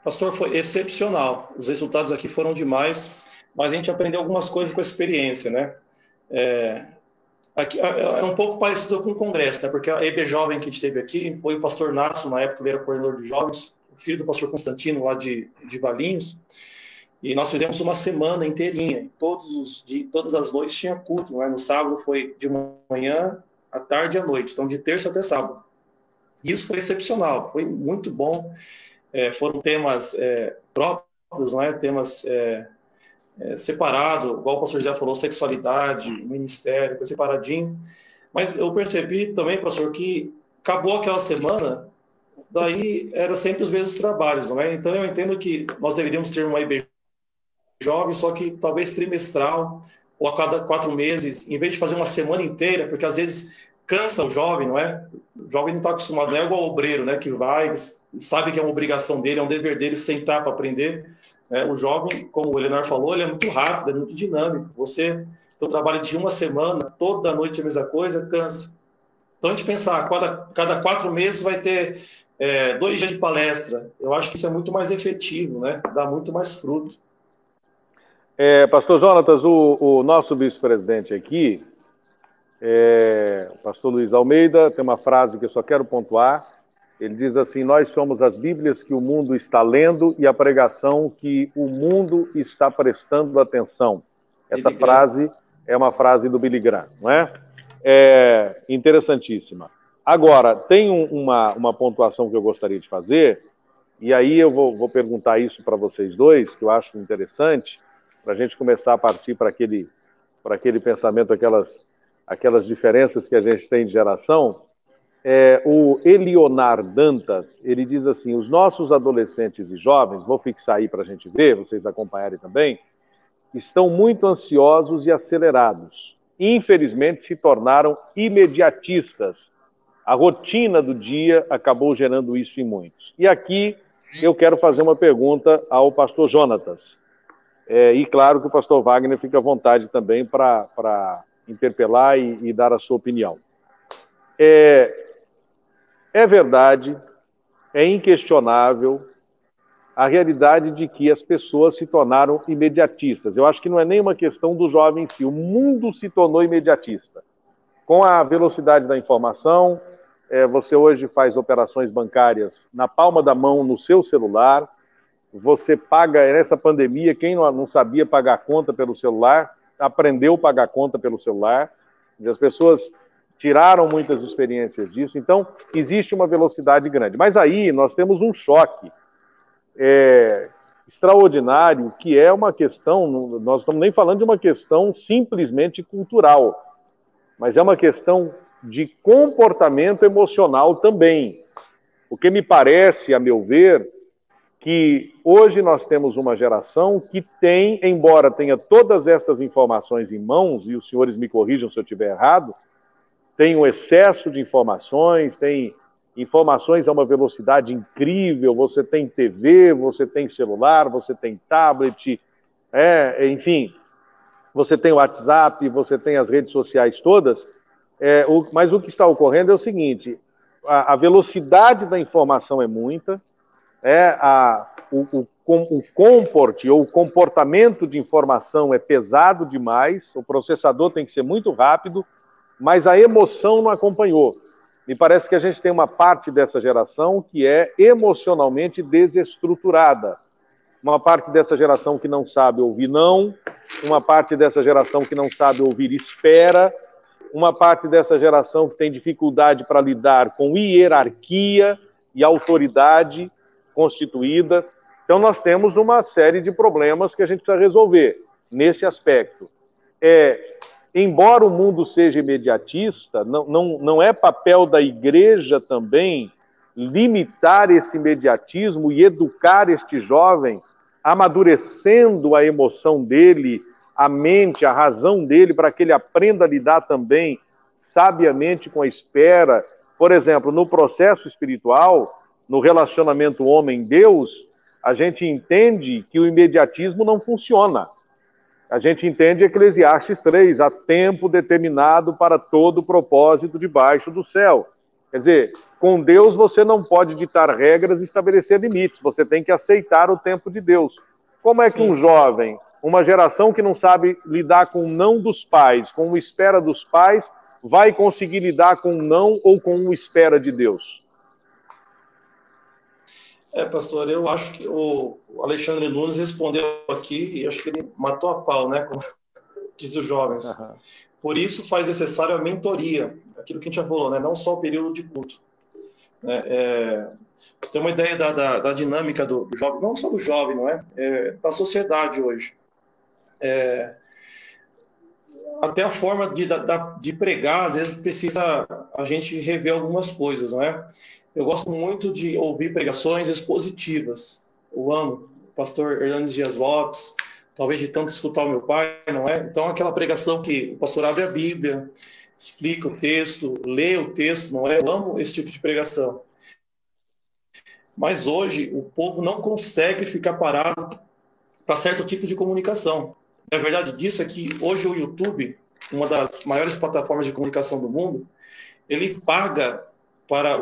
Pastor, foi excepcional. Os resultados aqui foram demais, mas a gente aprendeu algumas coisas com a experiência, né? Aqui, é um pouco parecido com o congresso, né? Porque a EB Jovem que a gente teve aqui foi o pastor Nácio, na época ele era coordenador de jovens, filho do pastor Constantino, lá de Valinhos, e nós fizemos uma semana inteirinha, todas as noites tinha culto, né? No sábado foi de manhã, à tarde e à noite, então de terça até sábado. E isso foi excepcional, foi muito bom, foram temas próprios, não é? Temas separado, igual o pastor José falou, sexualidade, ministério, foi separadinho. Mas eu percebi também, pastor, que acabou aquela semana, daí era sempre os mesmos trabalhos, não é? Então eu entendo que nós deveríamos ter uma IB jovem, só que talvez trimestral, ou a cada 4 meses, em vez de fazer uma semana inteira, porque às vezes cansa o jovem, não é? O jovem não está acostumado, não é igual ao obreiro, né? Que vai, sabe que é uma obrigação dele, é um dever dele sentar para aprender. O jovem, como o Eleanor falou, ele é muito rápido, é muito dinâmico. Você, eu trabalho de uma semana, toda noite a mesma coisa, cansa. Então, a gente pensar, cada 4 meses vai ter 2 dias de palestra. Eu acho que isso é muito mais efetivo, né? Dá muito mais fruto. Pastor Jonatas, o nosso vice-presidente aqui, o pastor Luiz Almeida, tem uma frase que eu só quero pontuar. Ele diz assim: nós somos as Bíblias que o mundo está lendo e a pregação que o mundo está prestando atenção. Essa frase é uma frase do Billy Graham, não é? É interessantíssima. Agora, tem uma pontuação que eu gostaria de fazer, e aí eu vou perguntar isso para vocês dois, que eu acho interessante, para a gente começar a partir para aquele pensamento, aquelas diferenças que a gente tem de geração. O Elionar Dantas, ele diz assim: os nossos adolescentes e jovens, vou fixar aí para a gente ver, vocês acompanharem também, estão muito ansiosos e acelerados. Infelizmente, se tornaram imediatistas. A rotina do dia acabou gerando isso em muitos. E aqui eu quero fazer uma pergunta ao pastor Jonatas. E claro que o pastor Wagner fica à vontade também para interpelar e dar a sua opinião. É verdade, é inquestionável a realidade de que as pessoas se tornaram imediatistas. Eu acho que não é nem uma questão do jovem em si, o mundo se tornou imediatista. Com a velocidade da informação, você hoje faz operações bancárias na palma da mão, no seu celular, você paga, nessa pandemia, quem não sabia pagar conta pelo celular, aprendeu a pagar conta pelo celular, e as pessoas tiraram muitas experiências disso, então existe uma velocidade grande. Mas aí nós temos um choque extraordinário, que é uma questão, nós não estamos nem falando de uma questão simplesmente cultural, mas é uma questão de comportamento emocional também. Porque me parece, a meu ver, que hoje nós temos uma geração que tem, embora tenha todas estas informações em mãos, e os senhores me corrijam se eu estiver errado, tem um excesso de informações, tem informações a uma velocidade incrível, você tem TV, você tem celular, você tem tablet, enfim, você tem o WhatsApp, você tem as redes sociais todas, mas o que está ocorrendo é o seguinte: a velocidade da informação é muita, o comportamento de informação é pesado demais, o processador tem que ser muito rápido, mas a emoção não acompanhou. Me parece que a gente tem uma parte dessa geração que é emocionalmente desestruturada. Uma parte dessa geração que não sabe ouvir não, uma parte dessa geração que não sabe ouvir espera, uma parte dessa geração que tem dificuldade para lidar com hierarquia e autoridade constituída. Então, nós temos uma série de problemas que a gente precisa resolver nesse aspecto. Embora o mundo seja imediatista, não é papel da igreja também limitar esse imediatismo e educar este jovem, amadurecendo a emoção dele, a mente, a razão dele, para que ele aprenda a lidar também sabiamente com a espera. Por exemplo, no processo espiritual, no relacionamento homem-Deus, a gente entende que o imediatismo não funciona. A gente entende Eclesiastes 3, há tempo determinado para todo propósito debaixo do céu. Quer dizer, com Deus você não pode ditar regras e estabelecer limites, você tem que aceitar o tempo de Deus. Como é que um jovem, uma geração que não sabe lidar com o não dos pais, com o espera dos pais, vai conseguir lidar com o não ou com o espera de Deus? Pastor, eu acho que o Alexandre Nunes respondeu aqui e acho que ele matou a pau, né, como diz os jovens. Uhum. Por isso faz necessário a mentoria, aquilo que a gente já falou, né, não só o período de culto. Tem uma ideia da dinâmica do jovem, não só do jovem, não é? Da sociedade hoje. Até a forma de pregar, às vezes precisa a gente rever algumas coisas, não é? Eu gosto muito de ouvir pregações expositivas. Eu amo o pastor Hernandes Dias Lopes, talvez de tanto escutar o meu pai, não é? Então, aquela pregação que o pastor abre a Bíblia explica o texto, lê o texto, não é? Eu amo esse tipo de pregação. Mas hoje o povo não consegue ficar parado para certo tipo de comunicação. A verdade disso é que hoje o YouTube, uma das maiores plataformas de comunicação do mundo, ele paga para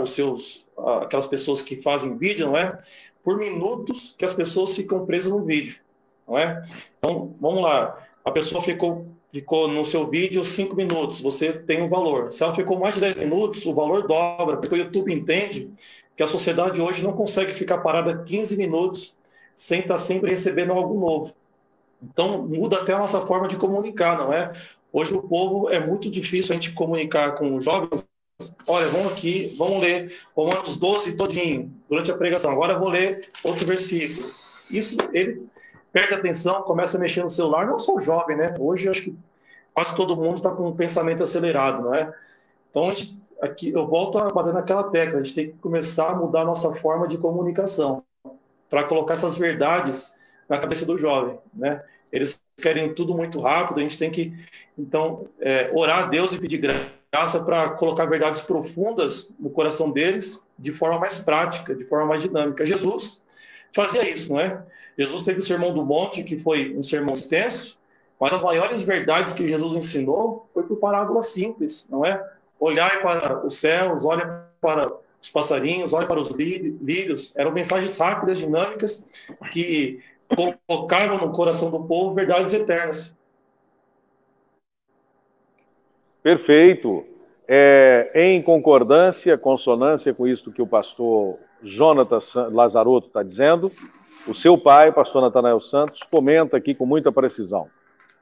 aquelas pessoas que fazem vídeo, não é? Por minutos que as pessoas ficam presas no vídeo, não é? Então, vamos lá. A pessoa ficou no seu vídeo 5 minutos, você tem um valor. Se ela ficou mais de 10 minutos, o valor dobra, porque o YouTube entende que a sociedade hoje não consegue ficar parada 15 minutos sem estar sempre recebendo algo novo. Então, muda até a nossa forma de comunicar, não é? Hoje o povo é muito difícil a gente comunicar com os jovens. Olha, vamos aqui, vamos ler Romanos 12 todinho, durante a pregação. Agora eu vou ler outro versículo. Isso, ele perde a atenção, começa a mexer no celular. Não só o jovem, né? Hoje eu acho que quase todo mundo está com um pensamento acelerado, não é? Então, aqui eu volto a bater naquela tecla. A gente tem que começar a mudar a nossa forma de comunicação para colocar essas verdades na cabeça do jovem, né? Eles querem tudo muito rápido, a gente tem que, então, orar a Deus e pedir graça para colocar verdades profundas no coração deles de forma mais prática, de forma mais dinâmica. Jesus fazia isso, não é? Jesus teve o Sermão do Monte, que foi um sermão extenso, mas as maiores verdades que Jesus ensinou foi por parábolas simples, não é? Olhar para os céus, olha para os passarinhos, olha para os lírios. Eram mensagens rápidas, dinâmicas, que colocavam no coração do povo verdades eternas. Perfeito. Em concordância, consonância com isso que o pastor Jonatas Lazarotto está dizendo, o seu pai, o pastor Natanael Santos, comenta aqui com muita precisão.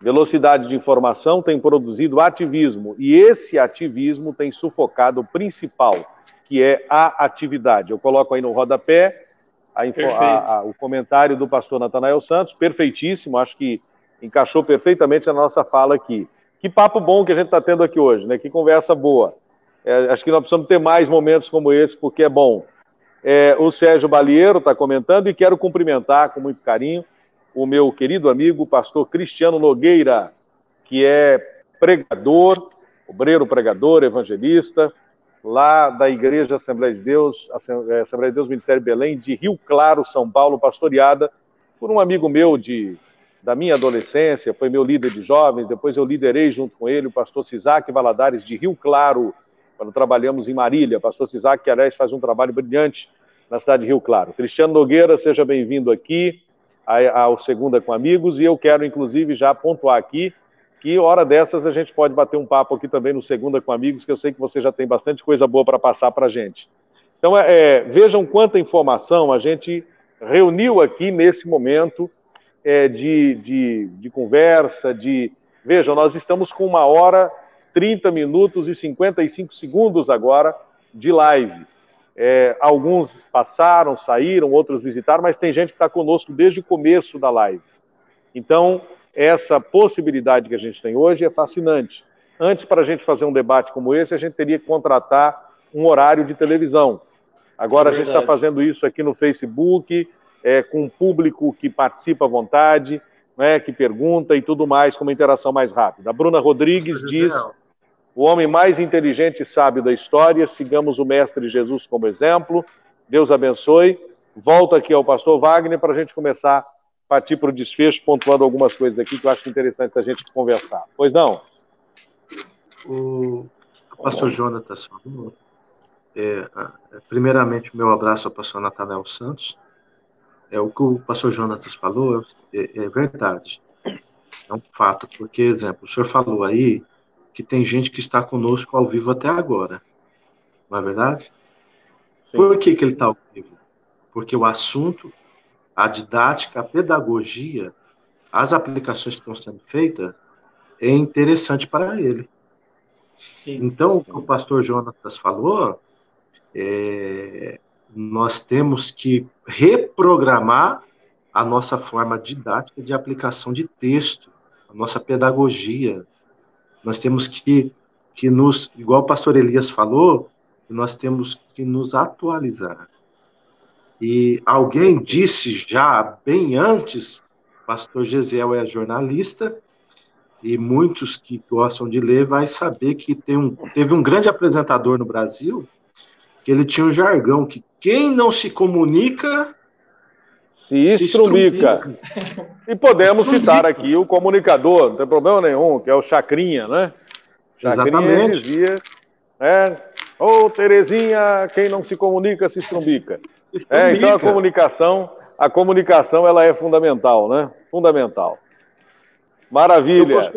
Velocidade de informação tem produzido ativismo, e esse ativismo tem sufocado o principal, que é a atividade. Eu coloco aí no rodapé o comentário do pastor Natanael Santos, perfeitíssimo, acho que encaixou perfeitamente na nossa fala aqui. Que papo bom que a gente está tendo aqui hoje, né? Que conversa boa. Acho que nós precisamos ter mais momentos como esse, porque é bom. O Sérgio Balieiro está comentando, e quero cumprimentar com muito carinho o meu querido amigo, pastor Cristiano Nogueira, que é pregador, obreiro pregador, evangelista, lá da Igreja Assembleia de Deus Ministério Belém, de Rio Claro, São Paulo, pastoreada por um amigo meu da minha adolescência, foi meu líder de jovens, depois eu liderei junto com ele o pastor Cisaque Valadares, de Rio Claro, quando trabalhamos em Marília. Pastor Cisaque, que, aliás, faz um trabalho brilhante na cidade de Rio Claro. Cristiano Nogueira, seja bem-vindo aqui ao Segunda com Amigos, e eu quero, inclusive, já pontuar aqui que, hora dessas, a gente pode bater um papo aqui também no Segunda com Amigos, que eu sei que você já tem bastante coisa boa para passar para a gente. Então, vejam quanta informação a gente reuniu aqui nesse momento de conversa, Vejam, nós estamos com 1 hora, 30 minutos e 55 segundos agora de live. Alguns passaram, saíram, outros visitaram, mas tem gente que está conosco desde o começo da live. Então, essa possibilidade que a gente tem hoje é fascinante. Antes, para a gente fazer um debate como esse, a gente teria que contratar um horário de televisão. Agora a gente está fazendo isso aqui no Facebook, com um público que participa à vontade, né, que pergunta e tudo mais, com uma interação mais rápida. A Bruna Rodrigues diz: o homem mais inteligente e sábio da história, sigamos o Mestre Jesus como exemplo. Deus abençoe. Volto aqui ao pastor Wagner para a gente começar a partir para o desfecho, pontuando algumas coisas aqui que eu acho interessante a gente conversar. Pois não? O pastor Jonatas falou. Primeiramente, meu abraço ao pastor Natanael Santos. O que o pastor Jonatas falou é verdade. É um fato, porque, exemplo, o senhor falou aí que tem gente que está conosco ao vivo até agora. Não é verdade? Sim. Por que ele está ao vivo? Porque o assunto, a didática, a pedagogia, as aplicações que estão sendo feitas, é interessante para ele. Sim. Então, o que o pastor Jonatas falou, nós temos que reprogramar a nossa forma didática de aplicação de texto, a nossa pedagogia. Nós temos que igual o pastor Elias falou, nós temos que nos atualizar. E alguém disse já, bem antes, pastor Gesiel é jornalista, e muitos que gostam de ler vai saber que teve um grande apresentador no Brasil que ele tinha um jargão que quem não se comunica se estrumbica. E podemos citar aqui o comunicador, não tem problema nenhum, que é o Chacrinha, né? Chacrinha dizia, ô Terezinha, quem não se comunica se estrumbica. Então a comunicação ela é fundamental, né? Fundamental. Maravilha.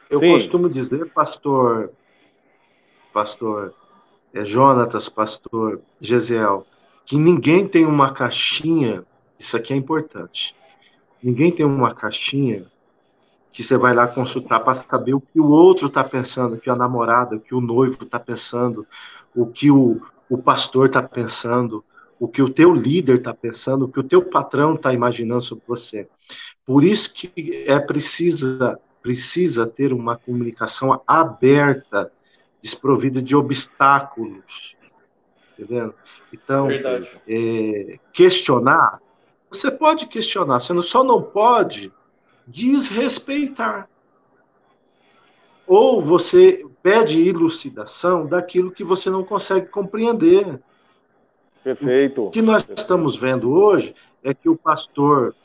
Eu costumo dizer, pastor Jonatas, pastor Gesiel, que ninguém tem uma caixinha, isso aqui é importante, ninguém tem uma caixinha que você vai lá consultar para saber o que o outro está pensando, o que a namorada, o que o noivo está pensando, o que o pastor está pensando, o que o teu líder está pensando, o que o teu patrão está imaginando sobre você. Por isso que precisa ter uma comunicação aberta, desprovida de obstáculos, entendendo? Então, questionar, você pode questionar, você só não pode desrespeitar. Ou você pede elucidação daquilo que você não consegue compreender. Perfeito. O que nós estamos vendo hoje é que o pastor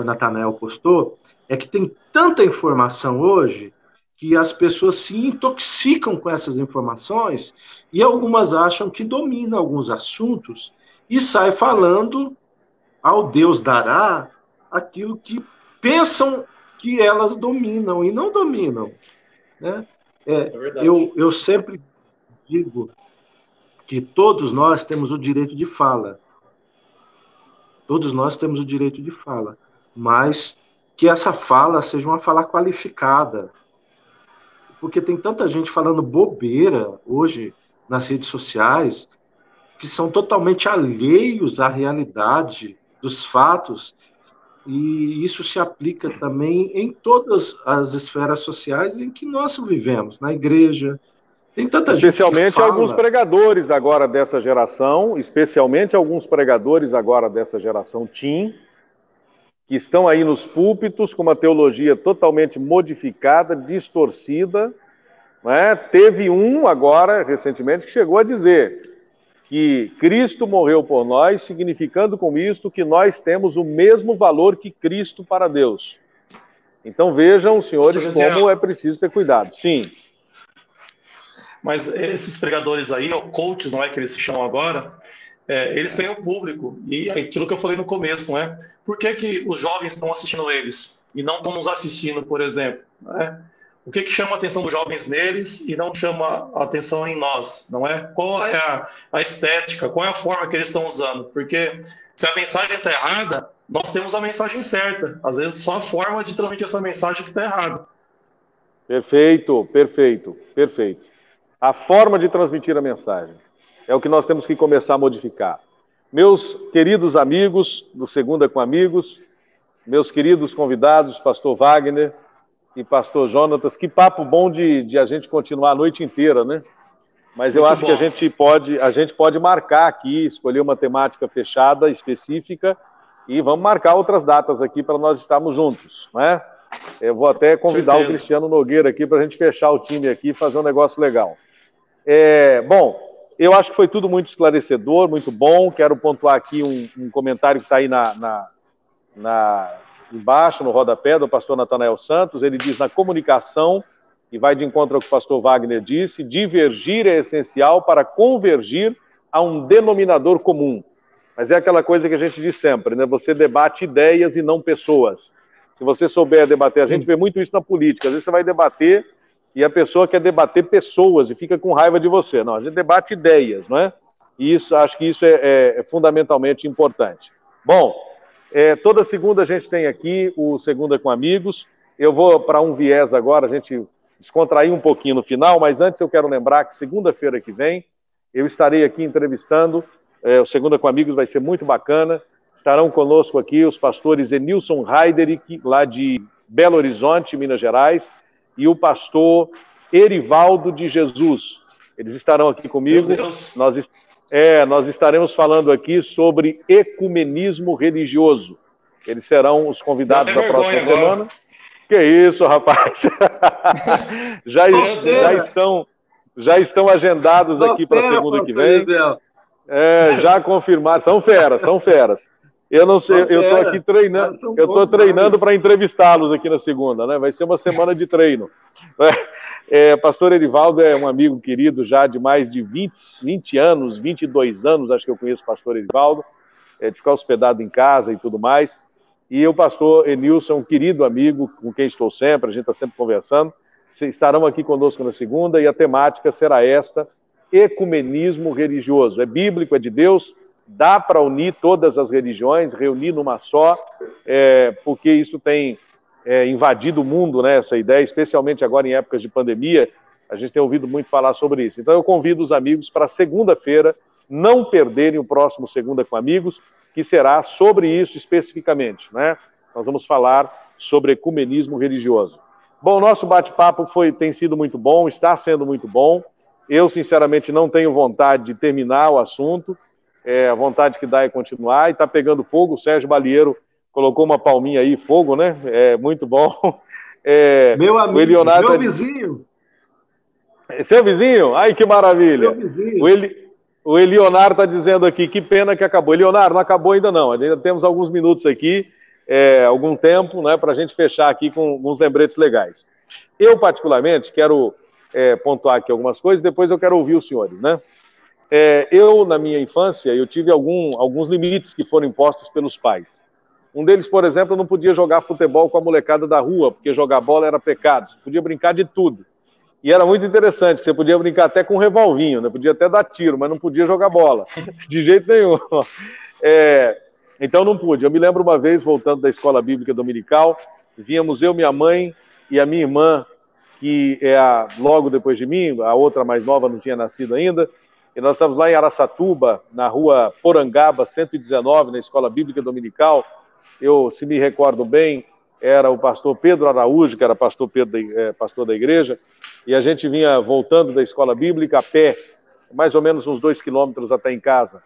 Natanael postou, é que tem tanta informação hoje que as pessoas se intoxicam com essas informações e algumas acham que dominam alguns assuntos e sai falando ao Deus dará aquilo que pensam que elas dominam e não dominam. Né? Eu sempre digo que todos nós temos o direito de fala. Todos nós temos o direito de fala, mas que essa fala seja uma fala qualificada. Porque tem tanta gente falando bobeira hoje nas redes sociais que são totalmente alheios à realidade dos fatos, e isso se aplica também em todas as esferas sociais em que nós vivemos, na igreja. Tem tanta gente que especialmente fala... alguns pregadores agora dessa geração, teen, que estão aí nos púlpitos com uma teologia totalmente modificada, distorcida, né? Teve um agora, recentemente, que chegou a dizer que Cristo morreu por nós, significando com isto que nós temos o mesmo valor que Cristo para Deus. Então vejam, senhores, como é preciso ter cuidado. Sim. Mas esses pregadores aí, ou coaches, não é que eles se chamam agora, eles têm um público. E aquilo que eu falei no começo, não é? Por que os jovens estão assistindo eles e não estão nos assistindo, por exemplo? Não é? O que chama a atenção dos jovens neles e não chama a atenção em nós, não é? Qual é a estética, qual é a forma que eles estão usando? Porque se a mensagem está errada, nós temos a mensagem certa. Às vezes só a forma de transmitir essa mensagem que está errada. Perfeito, perfeito, perfeito. A forma de transmitir a mensagem é o que nós temos que começar a modificar. Meus queridos amigos do Segunda com Amigos, meus queridos convidados, pastor Wagner e pastor Jonatas, que papo bom de a gente continuar a noite inteira, né? Mas eu acho que a gente pode marcar aqui, escolher uma temática fechada, específica, e vamos marcar outras datas aqui para nós estarmos juntos, né? Eu vou até convidar o Cristiano Nogueira aqui para a gente fechar o time aqui e fazer um negócio legal. Bom, eu acho que foi tudo muito esclarecedor, muito bom. Quero pontuar aqui um comentário que está aí embaixo, no rodapé, do pastor Natanael Santos. Ele diz: na comunicação, e vai de encontro ao que o pastor Wagner disse, divergir é essencial para convergir a um denominador comum. Mas é aquela coisa que a gente diz sempre, né? Você debate ideias e não pessoas. Se você souber debater, a gente vê muito isso na política. Às vezes você vai debater e a pessoa quer debater pessoas e fica com raiva de você. Não, a gente debate ideias, não é? E isso, acho que isso é fundamentalmente importante. Bom, toda segunda a gente tem aqui o Segunda com Amigos. Eu vou para um viés agora, a gente descontrair um pouquinho no final, mas antes eu quero lembrar que segunda-feira que vem eu estarei aqui entrevistando, o Segunda com Amigos vai ser muito bacana. Estarão conosco aqui os pastores Enilson Heiderich, lá de Belo Horizonte, Minas Gerais, e o pastor Erivaldo de Jesus. Eles estarão aqui comigo. Nós estaremos falando aqui sobre ecumenismo religioso. Eles serão os convidados da próxima semana. Que isso, rapaz! já estão agendados aqui para segunda que vem. Já confirmados. São feras. Eu não sei, eu estou aqui treinando, eu estou treinando para entrevistá-los aqui na segunda, né? Vai ser uma semana de treino. Pastor Erivaldo é um amigo querido já de mais de 20 anos, 22 anos, acho que eu conheço o pastor Erivaldo, de ficar hospedado em casa e tudo mais. E o pastor Enilson, um querido amigo com quem estou sempre, a gente está sempre conversando, estarão aqui conosco na segunda e a temática será esta: ecumenismo religioso. É bíblico, é de Deus, dá para unir todas as religiões, reunir numa só, porque isso tem invadido o mundo, né, essa ideia, especialmente agora em épocas de pandemia, a gente tem ouvido muito falar sobre isso. Então eu convido os amigos para segunda-feira não perderem o próximo Segunda com Amigos, que será sobre isso especificamente, né? Nós vamos falar sobre ecumenismo religioso. Bom, o nosso bate-papo tem sido muito bom, está sendo muito bom. Eu, sinceramente, não tenho vontade de terminar o assunto, a vontade que dá é continuar, e está pegando fogo. O Sérgio Balieiro colocou uma palminha aí, fogo, né? Muito bom. Meu amigo, o Elionato, meu vizinho. Seu vizinho? Ai, que maravilha. Meu vizinho. O Elionato está dizendo aqui, que pena que acabou. Elionato, não acabou ainda não, ainda temos alguns minutos aqui, algum tempo, né, para a gente fechar aqui com alguns lembretes legais. Eu, particularmente, quero pontuar aqui algumas coisas, depois eu quero ouvir os senhores, né? Eu, na minha infância, eu tive alguns limites que foram impostos pelos pais. Um deles, por exemplo, eu não podia jogar futebol com a molecada da rua, porque jogar bola era pecado. Você podia brincar de tudo. E era muito interessante, você podia brincar até com um revolvinho, né? Podia até dar tiro, mas não podia jogar bola, de jeito nenhum. Então não pude. Eu me lembro uma vez, voltando da escola bíblica dominical, vínhamos eu, minha mãe e a minha irmã, que logo depois de mim, a outra mais nova não tinha nascido ainda, e nós estávamos lá em Araçatuba, na rua Porangaba, 119, na escola bíblica dominical. Eu, se me recordo bem, era o pastor Pedro Araújo, que era pastor da igreja, e a gente vinha voltando da escola bíblica a pé, mais ou menos uns 2 quilômetros até em casa.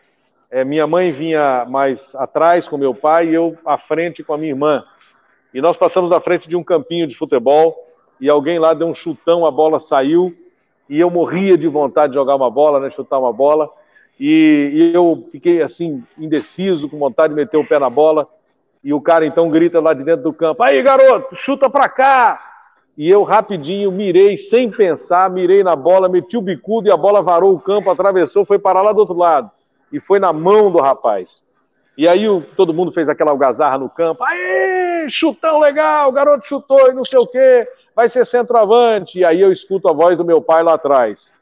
Minha mãe vinha mais atrás com meu pai e eu à frente com a minha irmã. E nós passamos na frente de um campinho de futebol e alguém lá deu um chutão, a bola saiu e eu morria de vontade de jogar uma bola, né, chutar uma bola. E eu fiquei assim, indeciso, com vontade de meter o pé na bola. E o cara então grita lá de dentro do campo: aí, garoto, chuta pra cá! E eu rapidinho mirei, sem pensar, mirei na bola, meti o bicudo e a bola varou o campo, atravessou, foi parar lá do outro lado. E foi na mão do rapaz. E aí todo mundo fez aquela algazarra no campo: aí, chutão legal, o garoto chutou e não sei o quê, vai ser centroavante. E aí eu escuto a voz do meu pai lá atrás: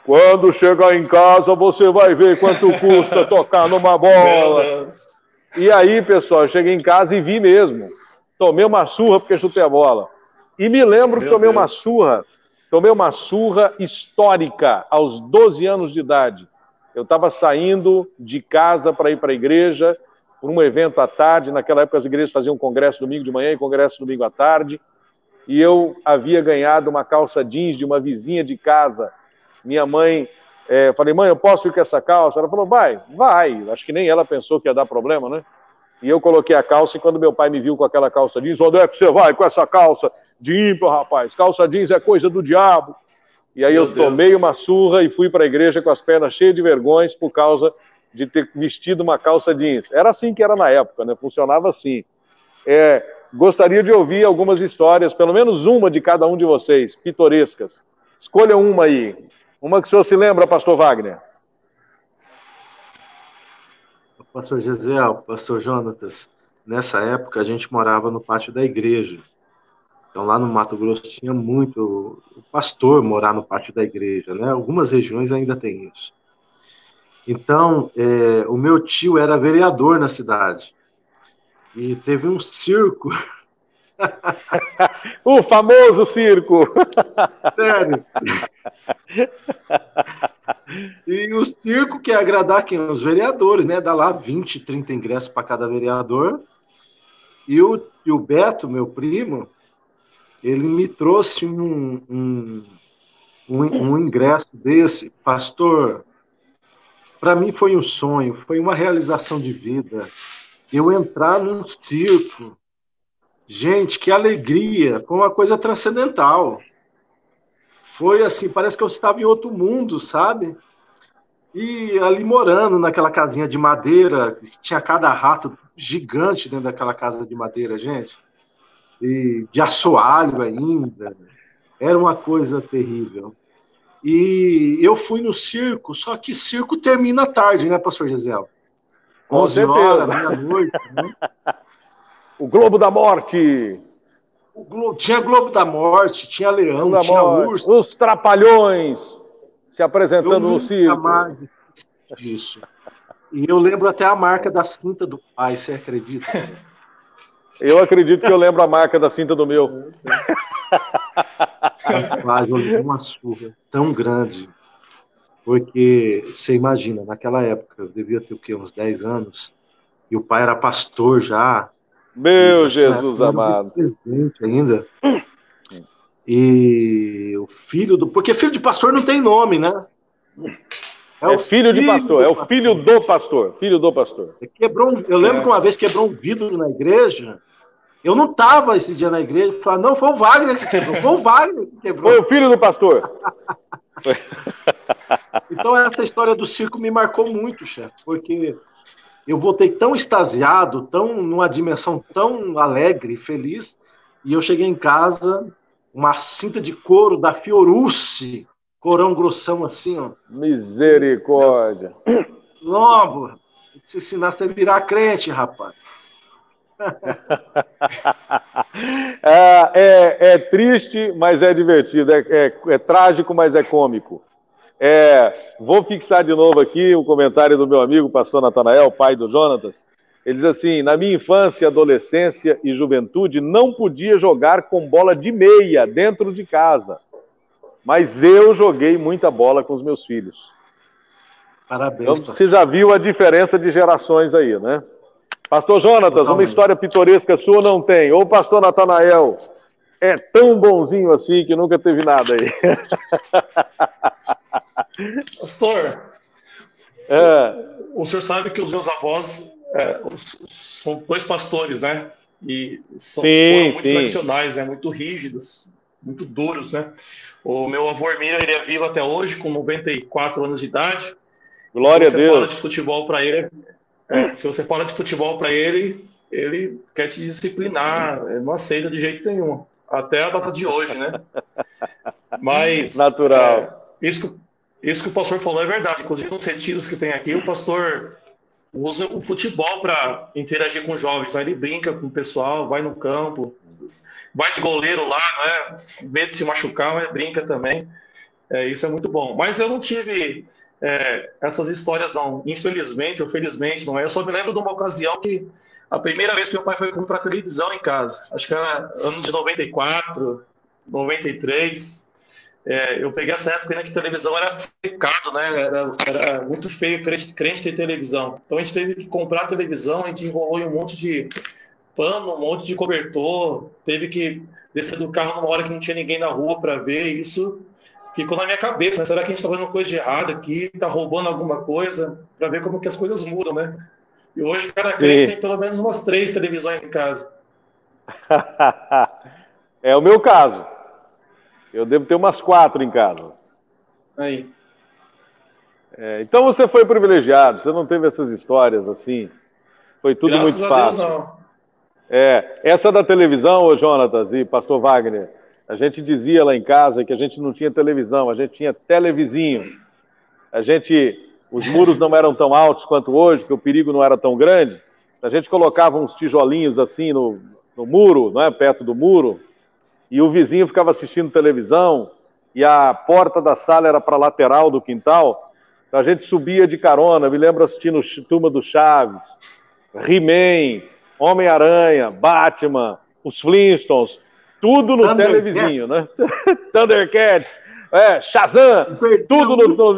quando chegar em casa você vai ver quanto custa tocar numa bola. E aí, pessoal, eu cheguei em casa e vi mesmo. Tomei uma surra porque chutei a bola. E me lembro que tomei uma surra histórica aos 12 anos de idade. Eu estava saindo de casa para ir para a igreja, por um evento à tarde. Naquela época as igrejas faziam congresso domingo de manhã e congresso domingo à tarde. E eu havia ganhado uma calça jeans de uma vizinha de casa. Minha mãe... falei: mãe, eu posso ir com essa calça? Ela falou: vai. Acho que nem ela pensou que ia dar problema, né? E eu coloquei a calça, e quando meu pai me viu com aquela calça jeans: onde é que você vai com essa calça de ímpio, rapaz? Calça jeans é coisa do diabo. E aí eu tomei uma surra e fui para a igreja com as pernas cheias de vergonhas por causa de ter vestido uma calça jeans. Era assim que era na época, né? Funcionava assim. Gostaria de ouvir algumas histórias, pelo menos uma de cada um de vocês, pitorescas. Escolha uma aí. Uma que o senhor se lembra, pastor Wagner? Pastor Gisel, pastor Jonatas, nessa época a gente morava no pátio da igreja. Então lá no Mato Grosso tinha muito o pastor morar no pátio da igreja, né? Algumas regiões ainda tem isso. Então, o meu tio era vereador na cidade. E teve um circo. O famoso circo! Sério. E o circo quer agradar quem? Os vereadores, né? Dá lá 20, 30 ingressos para cada vereador. E o Beto, meu primo, ele me trouxe um ingresso desse. Pastor, para mim foi um sonho, foi uma realização de vida. eu entrar num circo. Gente, que alegria! Foi uma coisa transcendental. Foi assim, parece que eu estava em outro mundo, sabe? E ali morando naquela casinha de madeira, que tinha cada rato gigante dentro daquela casa de madeira, gente. E de assoalho ainda. Era uma coisa terrível. E eu fui no circo, só que circo termina à tarde, né, pastor Gisele? Com 11 certeza. horas, meia-noite, né? O Globo da Morte. Tinha Globo da Morte, tinha Leão, Globo da tinha Morte. Urso. Os Trapalhões se Eu apresentando no nunca circo. mais esqueci disso. E eu lembro até a marca da cinta do pai, você acredita? Eu acredito que eu lembro a marca da cinta do meu. Rapaz, eu levei uma surra tão grande. Porque, você imagina, naquela época, eu devia ter o quê, uns 10 anos, e o pai era pastor já, e Meu acho que na época Jesus não era amado. vice-presidente ainda. E o filho do... Porque filho de pastor não tem nome, né? É filho de pastor, é o filho do pastor. Filho do pastor. Eu lembro que uma vez quebrou um vidro na igreja. Eu não estava esse dia na igreja. Falei, não, foi o Wagner que quebrou. Foi o Wagner que quebrou. Foi o filho do pastor. Então essa história do circo me marcou muito, chefe. Porque eu voltei tão extasiado, tão numa dimensão tão alegre e feliz. E eu cheguei em casa, uma cinta de couro da Fiorucci, corão grossão assim, ó. Misericórdia. Logo, se ensinar a virar crente, rapaz. É triste, mas é divertido. É trágico, mas é cômico. Vou fixar de novo aqui o comentário do meu amigo, pastor Natanael, pai do Jonatas. Ele diz assim: na minha infância, adolescência e juventude, não podia jogar com bola de meia dentro de casa. Mas eu joguei muita bola com os meus filhos. Parabéns, então, você já viu a diferença de gerações aí, né? Pastor Jonatas, totalmente. Uma história pitoresca sua não tem. Ou o pastor Natanael é tão bonzinho assim que nunca teve nada aí. Pastor, o senhor sabe que os meus avós são dois pastores, né? E foram muito tradicionais, né? Muito rígidos, muito duros, né? O meu avô Hermílio, ele é vivo até hoje, com 94 anos de idade. Glória a Deus. Se você fala de futebol para ele, se você fala de futebol para ele, ele quer te disciplinar, ele não aceita de jeito nenhum, até a data de hoje, né? Mas natural. Isso que o pastor falou é verdade. Inclusive nos retiros que tem aqui, o pastor usa o futebol para interagir com os jovens. Aí ele brinca com o pessoal, vai no campo, vai de goleiro lá, né? Medo de se machucar, mas brinca também. Isso é muito bom. Mas eu não tive essas histórias, não. Infelizmente ou felizmente, não é. Eu só me lembro de uma ocasião que a primeira vez que meu pai foi comprar televisão em casa, acho que era ano de 94, 93. Eu peguei essa época ainda que televisão era pecado, né? Era muito feio crente ter televisão. Então a gente teve que comprar televisão, a gente enrolou em um monte de pano, um monte de cobertor, teve que descer do carro numa hora que não tinha ninguém na rua para ver. Isso ficou na minha cabeça, né? Será que a gente está fazendo coisa de errado aqui, está roubando alguma coisa, para ver como que as coisas mudam, né? E hoje cada crente tem pelo menos umas 3 televisões em casa. É o meu caso. Eu devo ter umas 4 em casa. Aí. Então você foi privilegiado, você não teve essas histórias assim. Foi tudo Graças muito fácil. Deus, não. Essa da televisão, ô Jonatas e pastor Wagner, a gente dizia lá em casa que a gente não tinha televisão, a gente tinha televizinho. Os muros não eram tão altos quanto hoje, porque o perigo não era tão grande. A gente colocava uns tijolinhos assim no muro, não é? Perto do muro, e o vizinho ficava assistindo televisão, e a porta da sala era para a lateral do quintal, então a gente subia de carona. Me lembro assistindo Turma do Chaves, He-Man, Homem-Aranha, Batman, os Flintstones, tudo no televizinho, né? Thundercats, Shazam, tudo no...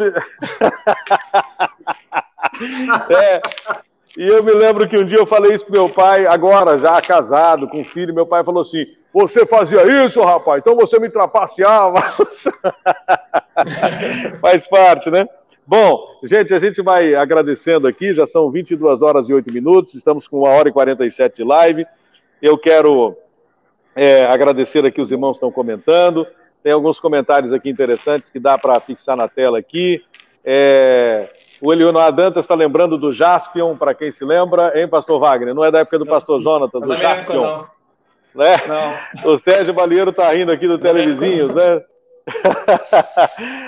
E eu me lembro que um dia eu falei isso pro meu pai, agora já casado, com filho, meu pai falou assim: você fazia isso, rapaz? Então você me trapaceava. Faz parte, né? Bom, gente, a gente vai agradecendo aqui, já são 22 horas e 8 minutos, estamos com 1 hora e 47 de live. Eu quero agradecer aqui os irmãos que estão comentando. Tem alguns comentários aqui interessantes que dá para fixar na tela aqui. O Elionor Dantas está lembrando do Jaspion, para quem se lembra, hein, pastor Wagner? Não é da época do pastor Jonatas, do Jaspion. Não. Né? Não. O Sérgio Balieiro está rindo aqui do Televizinhos, né?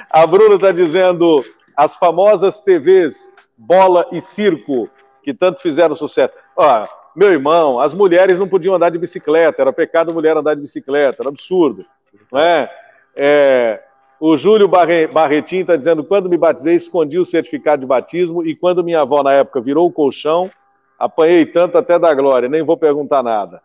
A Bruna está dizendo as famosas TVs Bola e Circo, que tanto fizeram sucesso. Ó, meu irmão, as mulheres não podiam andar de bicicleta, era pecado mulher andar de bicicleta, era absurdo. Não é? O Júlio Barretim está dizendo, quando me batizei, escondi o certificado de batismo e quando minha avó, na época, virou o colchão, apanhei tanto até da glória, nem vou perguntar nada.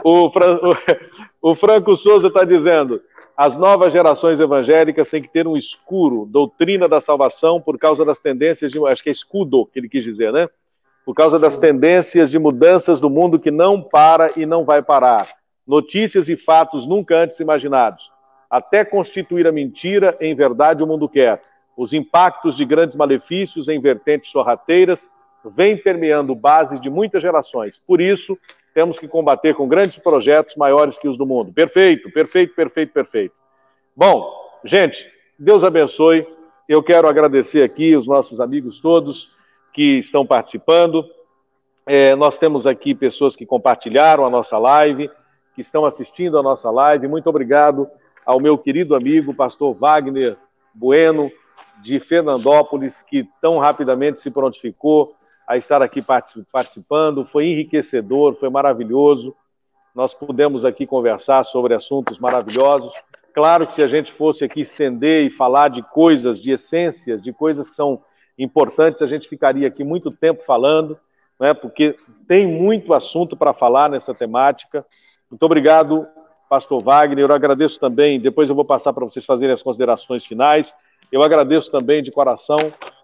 O Franco Souza está dizendo, as novas gerações evangélicas têm que ter um escuro, doutrina da salvação, por causa das tendências, acho que é escudo que ele quis dizer, né? Por causa das tendências de mudanças do mundo que não para e não vai parar. Notícias e fatos nunca antes imaginados. Até constituir a mentira em verdade o mundo quer. Os impactos de grandes malefícios em vertentes sorrateiras vêm permeando bases de muitas gerações. Por isso, temos que combater com grandes projetos maiores que os do mundo. Perfeito, perfeito, perfeito, perfeito. Bom, gente, Deus abençoe. Eu quero agradecer aqui os nossos amigos todos que estão participando. Nós temos aqui pessoas que compartilharam a nossa live, que estão assistindo a nossa live. Muito obrigado ao meu querido amigo, pastor Wagner Bueno, de Fernandópolis, que tão rapidamente se prontificou a estar aqui participando. Foi enriquecedor, foi maravilhoso. Nós pudemos aqui conversar sobre assuntos maravilhosos. Claro que se a gente fosse aqui estender e falar de coisas, de essências, de coisas que são importantes, a gente ficaria aqui muito tempo falando, né, porque tem muito assunto para falar nessa temática. Muito obrigado, pastor Wagner. Eu agradeço também, depois eu vou passar para vocês fazerem as considerações finais. Eu agradeço também de coração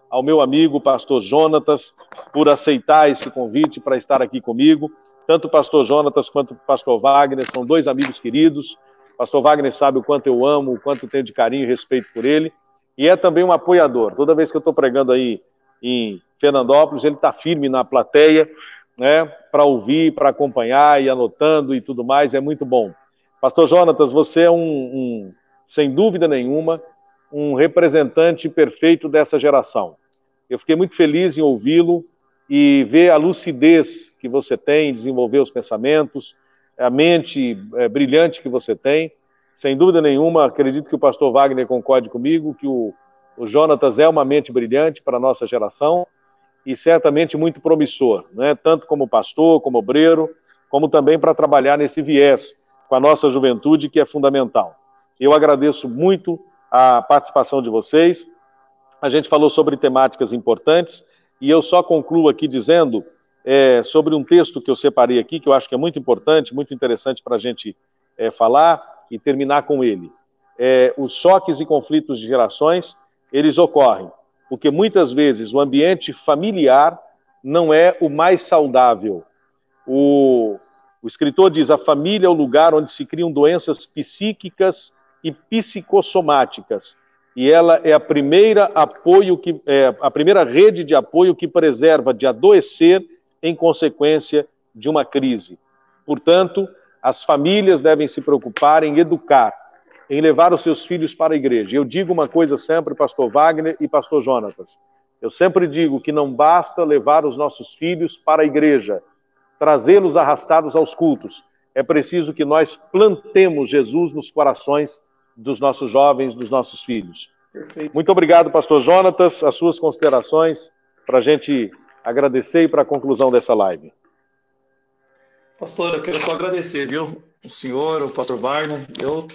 ao meu amigo, pastor Jonatas, por aceitar esse convite para estar aqui comigo. Tanto o pastor Jonatas quanto o pastor Wagner são dois amigos queridos. O pastor Wagner sabe o quanto eu amo, o quanto tenho de carinho e respeito por ele. E é também um apoiador. Toda vez que eu estou pregando aí em Fernandópolis, ele está firme na plateia, né, para ouvir, para acompanhar e anotando e tudo mais. É muito bom. Pastor Jonatas, você é sem dúvida nenhuma, um representante perfeito dessa geração. Eu fiquei muito feliz em ouvi-lo e ver a lucidez que você tem, desenvolver os pensamentos, a mente brilhante que você tem. Sem dúvida nenhuma, acredito que o pastor Wagner concorde comigo, que o Jonatas é uma mente brilhante para a nossa geração e certamente muito promissor, né? Tanto como pastor, como obreiro, como também para trabalhar nesse viés com a nossa juventude, que é fundamental. Eu agradeço muito a participação de vocês. A gente falou sobre temáticas importantes e eu só concluo aqui dizendo sobre um texto que eu separei aqui, que eu acho que é muito importante, muito interessante para a gente falar e terminar com ele. Os choques e conflitos de gerações, eles ocorrem porque muitas vezes o ambiente familiar não é o mais saudável. O escritor diz, a família é o lugar onde se criam doenças psíquicas e psicossomáticas, e ela é a primeira rede de apoio que preserva de adoecer em consequência de uma crise. Portanto, as famílias devem se preocupar em educar, em levar os seus filhos para a igreja. Eu digo uma coisa sempre, pastor Wagner e pastor Jonatas, eu sempre digo que não basta levar os nossos filhos para a igreja, trazê-los arrastados aos cultos. É preciso que nós plantemos Jesus nos corações dos nossos jovens, dos nossos filhos. Perfeito. Muito obrigado, pastor Jonatas. As suas considerações para a gente agradecer e para a conclusão dessa live. Pastor, eu quero só agradecer, viu? O senhor, o pastor Wagner. Eu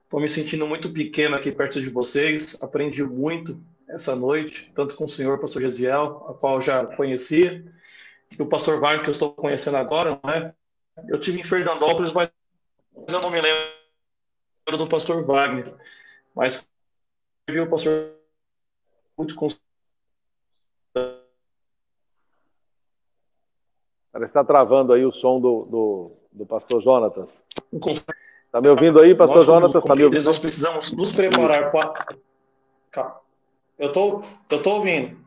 estou me sentindo muito pequeno aqui perto de vocês. Aprendi muito essa noite, tanto com o senhor, pastor Gesiel, a qual eu já conhecia, e o pastor Wagner, que eu estou conhecendo agora, né? Eu tive em Fernandópolis, mas eu não me lembro do pastor Wagner, mas viu o pastor muito Parece que está travando aí o som do pastor Jonatas. Está me ouvindo aí, pastor Jonatas? Tá me ouvindo? Nós precisamos nos preparar para... Calma. Eu tô ouvindo.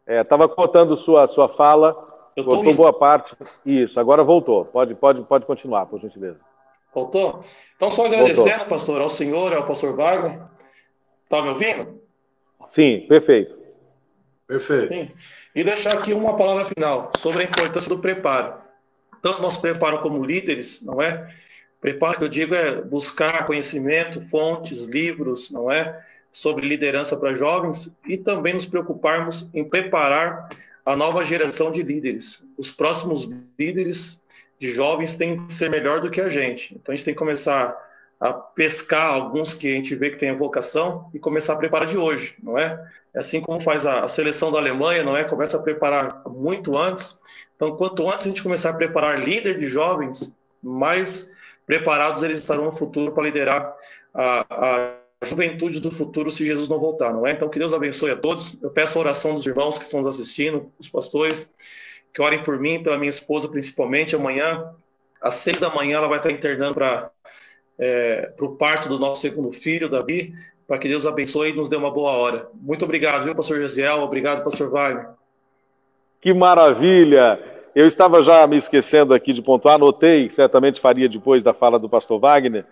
Estava cortando sua fala, Eu tô cortou ouvindo. boa parte. Isso, agora voltou. Pode continuar, por gentileza. Voltou? Então, só Voltou. agradecendo, pastor, ao senhor, ao pastor Wagner. Tá me ouvindo? Sim, perfeito. Perfeito. Sim. E deixar aqui uma palavra final sobre a importância do preparo. Tanto nosso preparo como líderes, não é? Preparo que eu digo é buscar conhecimento, fontes, livros, não é? Sobre liderança para jovens e também nos preocuparmos em preparar a nova geração de líderes. Os próximos líderes de jovens têm que ser melhor do que a gente. Então a gente tem que começar a pescar alguns que a gente vê que tem a vocação e começar a preparar de hoje, não é? É assim como faz a seleção da Alemanha, não é? Começa a preparar muito antes. Então, quanto antes a gente começar a preparar líder de jovens, mais preparados eles estarão no futuro para liderar a juventude do futuro se Jesus não voltar, não é? Então, que Deus abençoe a todos. Eu peço a oração dos irmãos que estão nos assistindo, os pastores, que orem por mim, pela minha esposa principalmente. Amanhã, às 6 da manhã, ela vai estar internando para o parto do nosso segundo filho, Davi, para que Deus abençoe e nos dê uma boa hora. Muito obrigado, viu, pastor Gesiel? Obrigado, pastor Wagner. Que maravilha! Eu estava já me esquecendo aqui de pontuar, anotei, certamente faria depois da fala do pastor Wagner.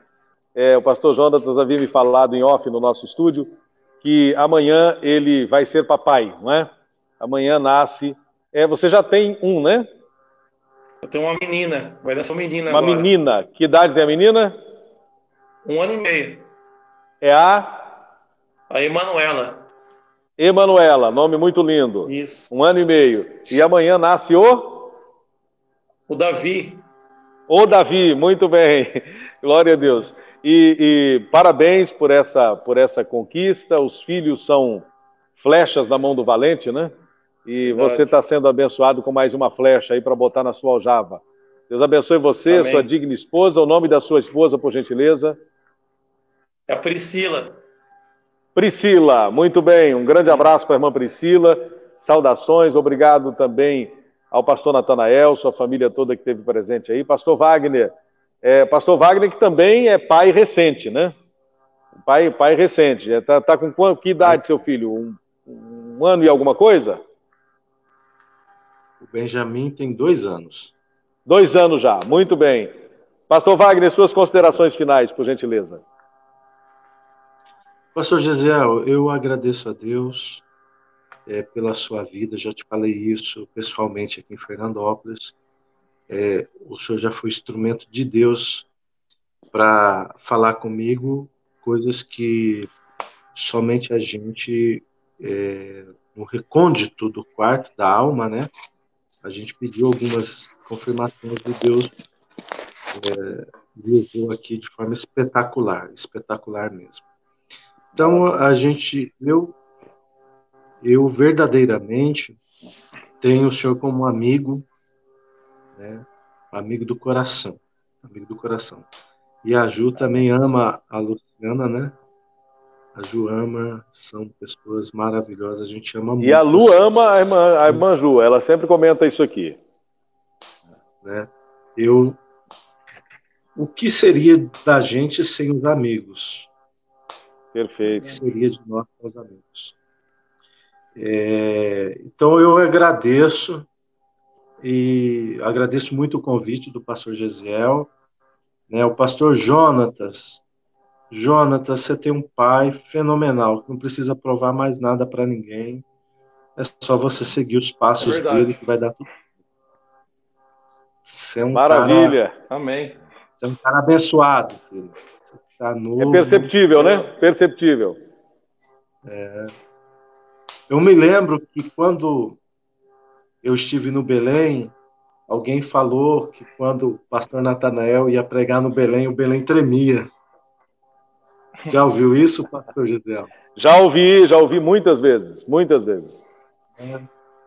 O pastor Jonatas havia me falado em off no nosso estúdio que amanhã ele vai ser papai, não é? Amanhã nasce... você já tem um, né? Eu tenho uma menina, vai nascer uma menina uma agora. Uma menina. Que idade tem a menina? 1 ano e meio. É a Emanuela. Emanuela, nome muito lindo. Isso. 1 ano e meio. E amanhã nasce o Davi. O Davi, muito bem. Glória a Deus. E parabéns por essa conquista. Os filhos são flechas na mão do valente, né? E verdade. Você está sendo abençoado com mais uma flecha aí para botar na sua aljava. Deus abençoe você, amém. Sua digna esposa. O nome da sua esposa, por gentileza? É a Priscila. Priscila, muito bem. Um grande abraço para a irmã Priscila. Saudações. Obrigado também ao pastor Natanael, sua família toda que esteve presente aí. Pastor Wagner. Pastor Wagner que também é pai recente, né? Pai recente. Tá com que idade, seu filho? Um ano e alguma coisa? O Benjamin tem 2 anos. 2 anos já, muito bem. Pastor Wagner, suas considerações finais, por gentileza. Pastor Gesiel, eu agradeço a Deus pela sua vida, já te falei isso pessoalmente aqui em Fernandópolis. O senhor já foi instrumento de Deus para falar comigo coisas que somente a gente, no recôndito do quarto da alma, né? A gente pediu algumas confirmações de Deus, usou aqui de forma espetacular mesmo. Então, eu verdadeiramente tenho o senhor como amigo, né? Amigo do coração. E a Ju também ama a Luciana, né? A Ju ama, são pessoas maravilhosas, a gente ama muito. E a Lu ama a irmã Ju, ela sempre comenta isso aqui. Né? O que seria da gente sem os amigos? Perfeito. O que seria de nós sem os amigos? Então eu agradeço, e agradeço muito o convite do pastor Gesiel, né? O pastor Jonatas, você tem um pai fenomenal, que não precisa provar mais nada para ninguém, é só você seguir os passos dele que vai dar tudo. Você é um maravilha. Cara, amém. Você é um cara abençoado, filho. Você tá novo. É perceptível, né? Perceptível. Eu me lembro que quando eu estive no Belém, alguém falou que quando o pastor Natanael ia pregar no Belém, o Belém tremia. Já ouviu isso, pastor Gisele? Já ouvi muitas vezes.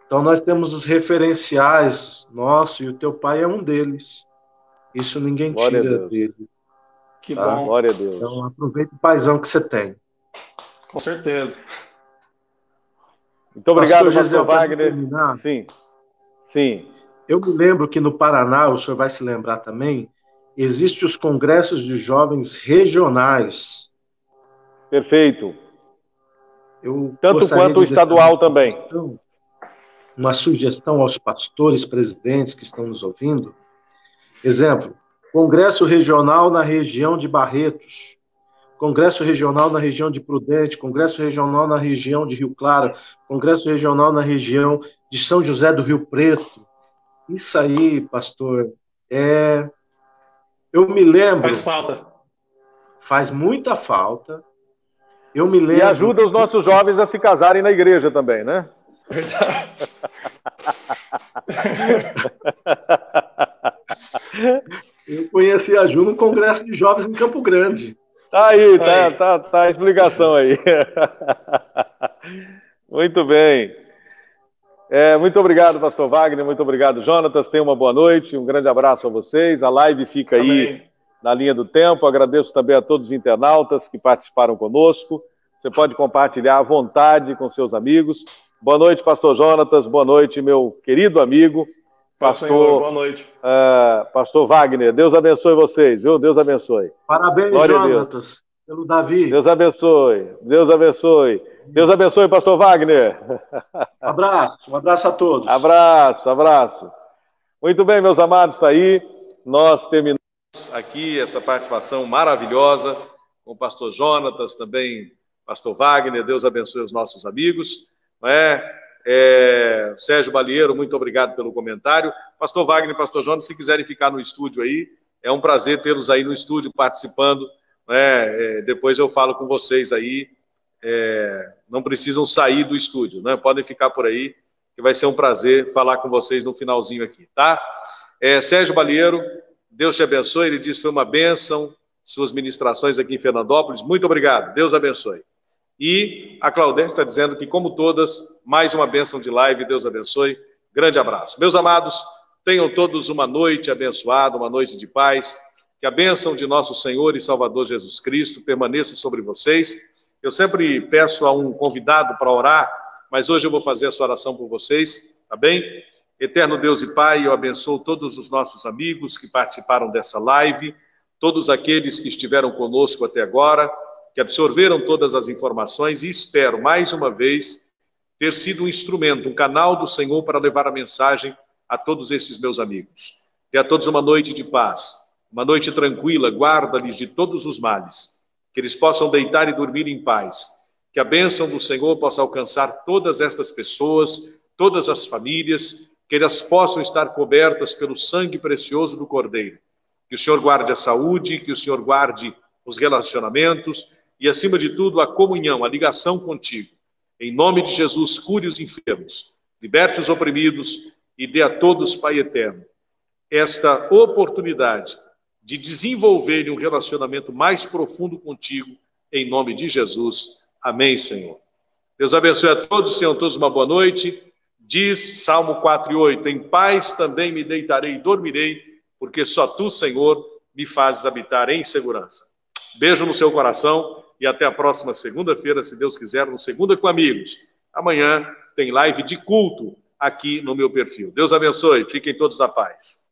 Então nós temos os referenciais nossos e o teu pai é um deles. Isso ninguém Glória tira dele. Que tá? bom. Glória a Deus. Então aproveita o paizão que você tem. Com certeza. Muito obrigado, pastor Wagner. Sim. Eu me lembro que no Paraná, o senhor vai se lembrar também, existem os congressos de jovens regionais. Perfeito. Tanto quanto o estadual também. Uma sugestão aos pastores presidentes que estão nos ouvindo. Exemplo, Congresso Regional na região de Barretos, Congresso Regional na região de Prudente, Congresso Regional na região de Rio Claro, Congresso Regional na região de São José do Rio Preto. Isso aí, pastor, eu me lembro... Faz falta. Faz muita falta. Eu me lembro... E ajuda os nossos jovens a se casarem na igreja também, né? Verdade. Eu conheci a Ju no Congresso de Jovens em Campo Grande. Tá aí, tá a explicação aí. Muito bem. Muito obrigado, pastor Wagner, muito obrigado, Jonatas. Tenha uma boa noite, um grande abraço a vocês. A live fica aí na linha do tempo. Agradeço também a todos os internautas que participaram conosco. Você pode compartilhar à vontade com seus amigos. Boa noite, pastor Jonatas. Boa noite, meu querido amigo. Pastor, boa noite. Pastor Wagner, Deus abençoe vocês, viu? Deus abençoe. Parabéns, Jonatas, pelo Davi. Deus abençoe, Deus abençoe. Deus abençoe, pastor Wagner. Um abraço a todos. Abraço. Muito bem, meus amados, está aí. Nós terminamos aqui essa participação maravilhosa com o pastor Jonatas, também pastor Wagner. Deus abençoe os nossos amigos. Não é? Sérgio Balieiro, muito obrigado pelo comentário. Pastor Wagner e pastor Jonas, se quiserem ficar no estúdio aí, é um prazer tê-los aí no estúdio participando. Depois eu falo com vocês aí. Não precisam sair do estúdio, né? Podem ficar por aí, que vai ser um prazer falar com vocês no finalzinho aqui, tá? Sérgio Balieiro, Deus te abençoe. Ele disse que foi uma bênção suas ministrações aqui em Fernandópolis. Muito obrigado, Deus abençoe. E a Claudete está dizendo que, como todas, mais uma bênção de live. Deus abençoe. Grande abraço. Meus amados, tenham todos uma noite abençoada, uma noite de paz. Que a bênção de nosso Senhor e Salvador Jesus Cristo permaneça sobre vocês. Eu sempre peço a um convidado para orar, mas hoje eu vou fazer essa oração por vocês, tá bem? Eterno Deus e Pai, eu abençoo todos os nossos amigos que participaram dessa live, todos aqueles que estiveram conosco até agora, que absorveram todas as informações, e espero, mais uma vez, ter sido um instrumento, um canal do Senhor para levar a mensagem a todos esses meus amigos. Dê a todos uma noite de paz, uma noite tranquila, guarda-lhes de todos os males, que eles possam deitar e dormir em paz, que a bênção do Senhor possa alcançar todas estas pessoas, todas as famílias, que elas possam estar cobertas pelo sangue precioso do Cordeiro. Que o Senhor guarde a saúde, que o Senhor guarde os relacionamentos, e, acima de tudo, a comunhão, a ligação contigo. Em nome de Jesus, cure os enfermos, liberte os oprimidos e dê a todos, Pai eterno, esta oportunidade de desenvolver um relacionamento mais profundo contigo, em nome de Jesus. Amém, Senhor. Deus abençoe a todos, tenham todos uma boa noite. Diz Salmo 4:8, em paz também me deitarei e dormirei, porque só tu, Senhor, me fazes habitar em segurança. Beijo no seu coração. E até a próxima segunda-feira, se Deus quiser, no Segunda com Amigos. Amanhã tem live de culto aqui no meu perfil. Deus abençoe, fiquem todos na paz.